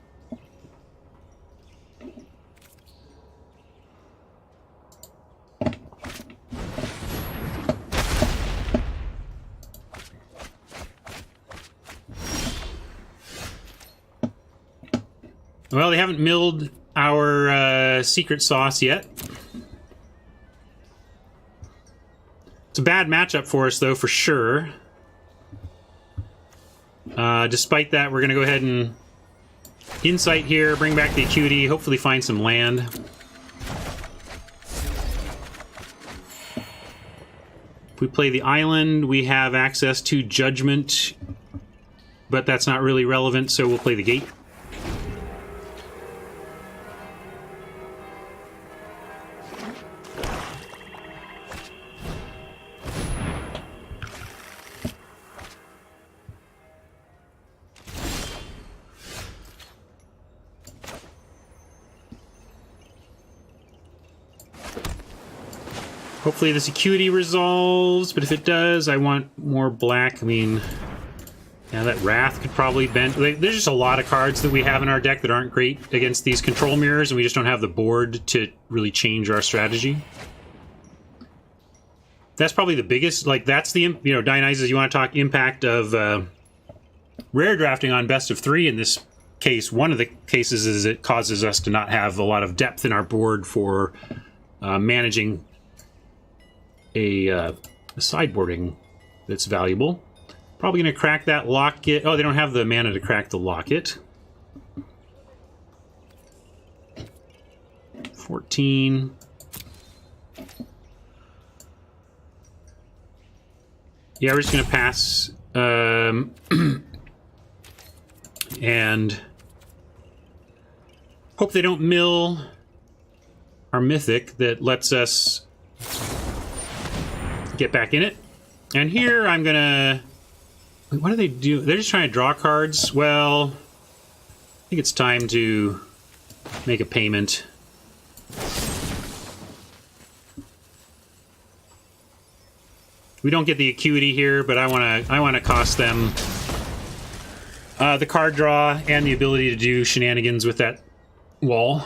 Well, they haven't milled our secret sauce yet. It's a bad matchup for us, though, for sure. Despite that, we're going to go ahead and insight here, bring back the acuity, hopefully find some land. If we play the island, we have access to judgment, but that's not really relevant, so we'll play the gate. Hopefully this acuity resolves, but if it does, I want more black. I mean, yeah, that Wrath could probably bend. There's just a lot of cards that we have in our deck that aren't great against these control mirrors, and we just don't have the board to really change our strategy. That's probably the biggest, like, that's the, you know, Dionysus, you want to talk impact of rare drafting on best of 3 in this case. One of the cases is it causes us to not have a lot of depth in our board for managing a sideboarding that's valuable. Probably going to crack that locket. Oh, they don't have the mana to crack the locket. 14. Yeah, we're just going to pass. And hope they don't mill our mythic that lets us get back in it. And here I'm gonna... Wait, what do they do? They're just trying to draw cards. Well, I think it's time to make a payment. We don't get the acuity here, but I wanna cost them the card draw and the ability to do shenanigans with that wall.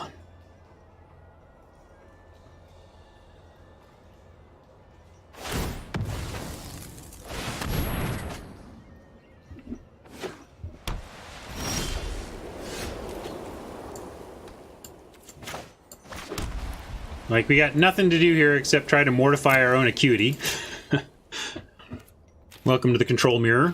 Like, we got nothing to do here except try to mortify our own acuity. Welcome to the control mirror.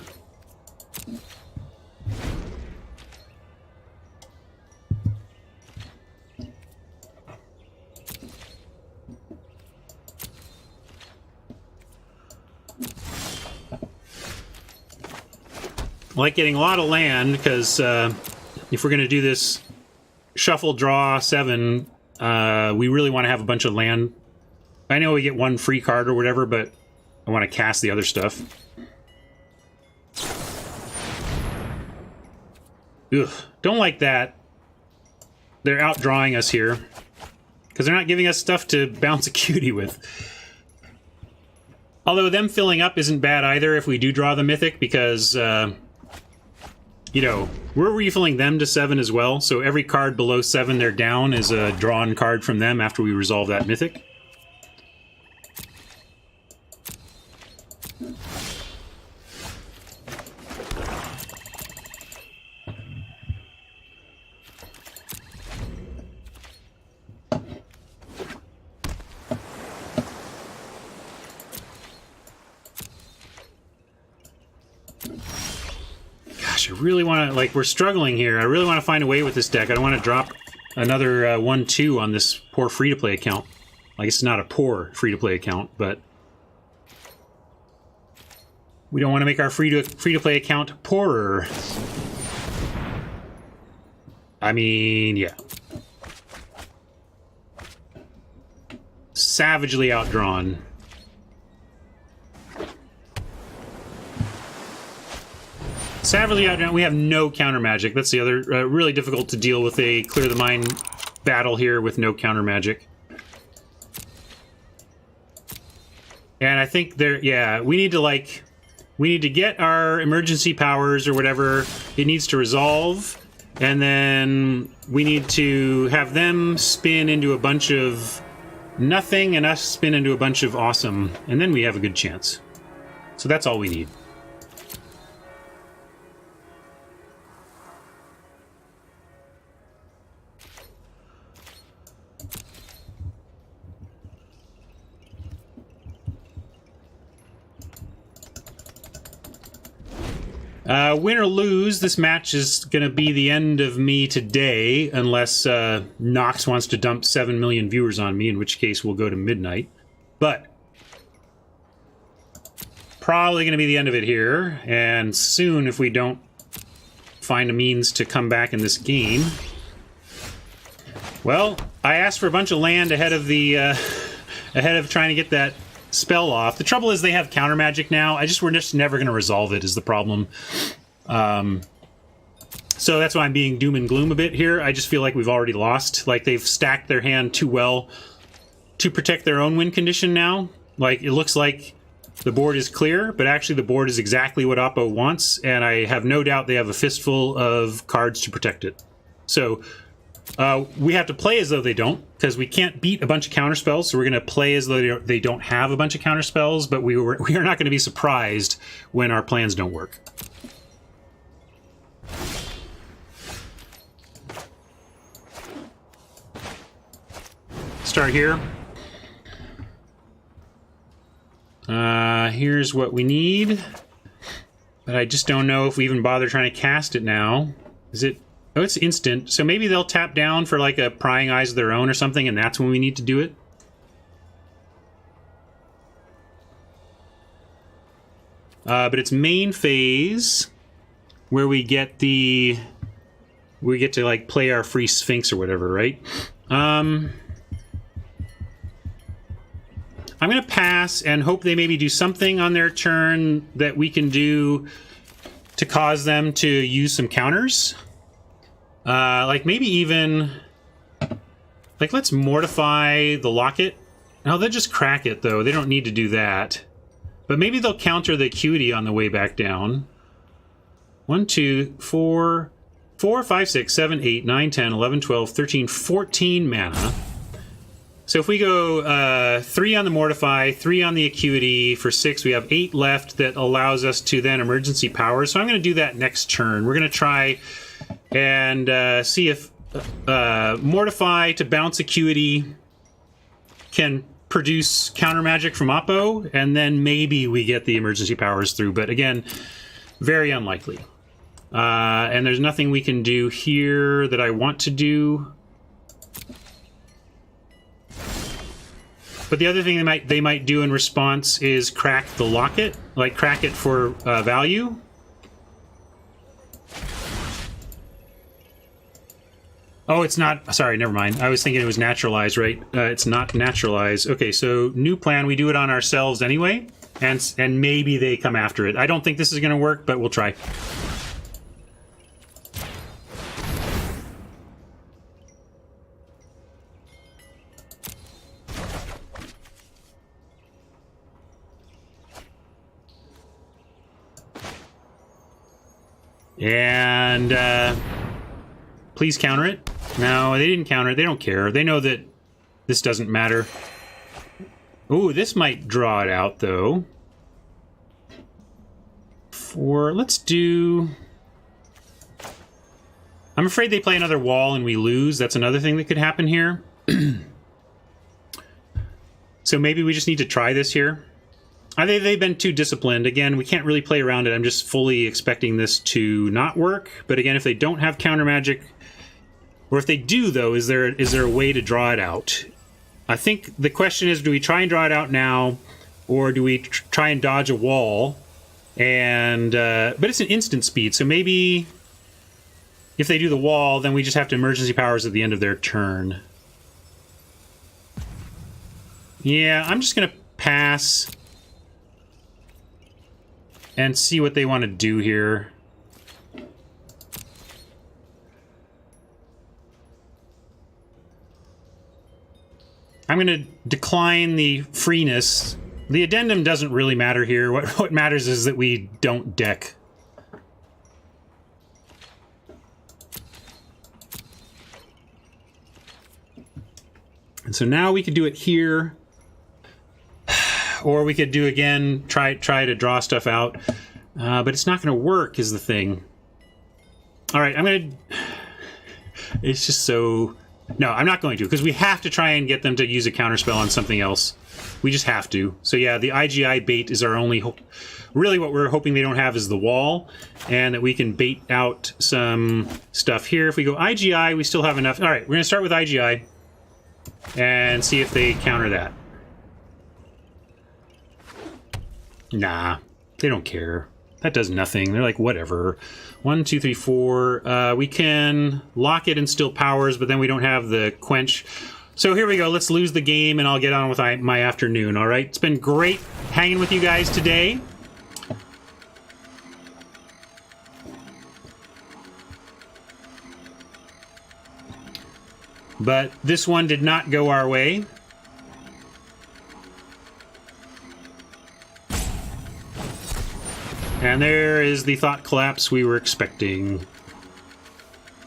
I like getting a lot of land, because if we're going to do this shuffle draw 7, we really want to have a bunch of land. I know we get one free card or whatever, but I want to cast the other stuff. Ugh, don't like that. They're outdrawing us here, because they're not giving us stuff to bounce acuity with. Although them filling up isn't bad either if we do draw the mythic, because... you know, we're refilling them to 7 as well, so every card below 7 they're down is a drawn card from them after we resolve that mythic. I really want to, like, we're struggling here. I really want to find a way with this deck. I don't want to drop another 1-2 on this poor free-to-play account. Like, it's not a poor free-to-play account, but we don't want to make our free-to-play account poorer. I mean, yeah. Savagely outdrawn. Savagely outdrawn. We have no counter magic. That's the other really difficult to deal with a clear the mind battle here with no counter magic. And I think there, yeah, we need to get our emergency powers or whatever it needs to resolve, and then we need to have them spin into a bunch of nothing and us spin into a bunch of awesome, and then we have a good chance. So that's all we need. Win or lose, this match is going to be the end of me today, unless Nox wants to dump 7 million viewers on me, in which case we'll go to midnight. But probably going to be the end of it here, and soon, if we don't find a means to come back in this game. Well, I asked for a bunch of land ahead of the ahead of trying to get that spell off. The trouble is they have counter magic now. We're just never going to resolve it is the problem. So that's why I'm being doom and gloom a bit here. I just feel like we've already lost. Like they've stacked their hand too well to protect their own win condition now. Like it looks like the board is clear, but actually the board is exactly what Oppo wants, and I have no doubt they have a fistful of cards to protect it. So we have to play as though they don't, because we can't beat a bunch of counterspells, so we're going to play as though they don't have a bunch of counterspells, but we are not going to be surprised when our plans don't work. Start here. Here's what we need, but I just don't know if we even bother trying to cast it now. Is it... Oh, it's instant, so maybe they'll tap down for like a Prying Eyes of their own or something, and that's when we need to do it. But it's main phase where we get to like play our free Sphinx or whatever, right? I'm gonna pass and hope they maybe do something on their turn that we can do to cause them to use some counters. Like maybe even, like let's mortify the locket. No, they'll just crack it though. They don't need to do that. But maybe they'll counter the acuity on the way back down. 1, 2, 4, 5, 6, 7, 8, 9, 10, 11, 12, 13, 14 mana. So if we go 3 on the mortify, 3 on the acuity, for 6 we have 8 left that allows us to then emergency power. So I'm going to do that next turn. We're going to try and see if mortify to bounce acuity can produce counter magic from Oppo, and then maybe we get the emergency powers through, but again, very unlikely. And there's nothing we can do here that I want to do. But the other thing they might do in response is crack the locket, like crack it for value. Oh, it's not... Sorry, never mind. I was thinking it was naturalized, right? It's not naturalized. Okay, so new plan. We do it on ourselves anyway, and maybe they come after it. I don't think this is going to work, but we'll try. And please counter it. No, they didn't counter it. They don't care. They know that this doesn't matter. Ooh, this might draw it out, though. Let's do... I'm afraid they play another wall and we lose. That's another thing that could happen here. So maybe we just need to try this here. They've been too disciplined. Again, we can't really play around it. I'm just fully expecting this to not work. But again, if they don't have counter magic, or if they do, though, is there a way to draw it out? I think the question is, do we try and draw it out now, or do we try and dodge a wall? And but it's an instant speed, so maybe if they do the wall, then we just have to emergency powers at the end of their turn. Yeah, I'm just gonna pass and see what they want to do here. I'm going to decline the freeness. The addendum doesn't really matter here. What matters is that we don't deck. And so now we could do it here. Or we could do again, try to draw stuff out. But it's not going to work is the thing. All right, I'm going to... It's just so No, I'm not going to, because we have to try and get them to use a counterspell on something else. We just have to. So yeah, the IGI bait is our only hope. Really what we're hoping they don't have is the wall, and that we can bait out some stuff here. If we go IGI, we still have enough. All right, we're going to start with IGI and see if they counter that. Nah, they don't care. That does nothing. They're like, whatever. 1, 2, 3, 4. We can lock it and still powers, but then we don't have the quench. So here we go. Let's lose the game, and I'll get on with my afternoon, all right? It's been great hanging with you guys today. But this one did not go our way. And there is the thought collapse we were expecting.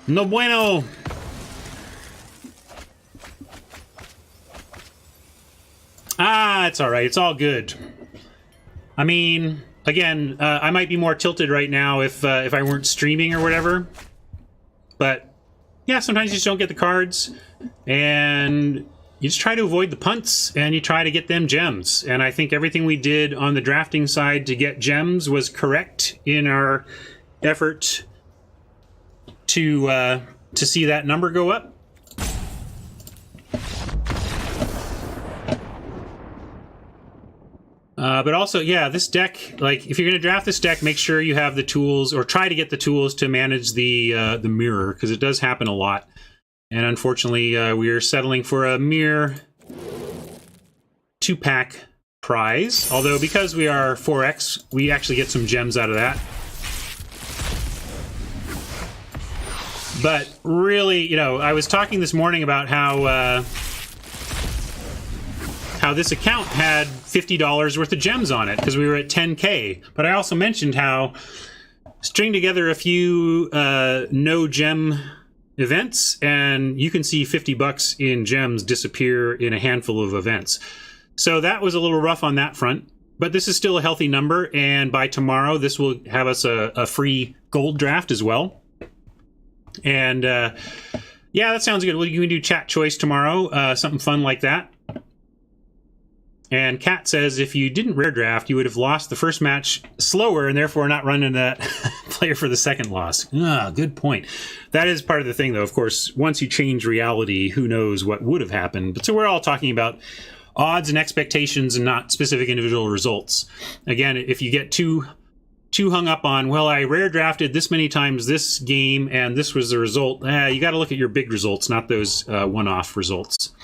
No bueno! Ah, it's alright. It's all good. I mean, again, I might be more tilted right now if I weren't streaming or whatever. But, yeah, sometimes you just don't get the cards. And you just try to avoid the punts, and you try to get them gems. And I think everything we did on the drafting side to get gems was correct in our effort to see that number go up. But also, yeah, this deck, like, if you're going to draft this deck, make sure you have the tools, or try to get the tools to manage the mirror, because it does happen a lot. And unfortunately, we are settling for a mere 2-pack prize. Although, because we are 4X, we actually get some gems out of that. But really, you know, I was talking this morning about how this account had $50 worth of gems on it, because we were at 10K. But I also mentioned how string together a few no-gem events, and you can see $50 in gems disappear in a handful of events. So that was a little rough on that front, but this is still a healthy number, and by tomorrow this will have us a free gold draft as well. And yeah, that sounds good. Well, you can do chat choice tomorrow, something fun like that. And Kat says, if you didn't rare draft, you would have lost the first match slower and therefore not run into that player for the second loss. Ah, good point. That is part of the thing, though. Of course, once you change reality, who knows what would have happened. But so we're all talking about odds and expectations and not specific individual results. Again, if you get too hung up on, well, I rare drafted this many times this game and this was the result, you got to look at your big results, not those one-off results.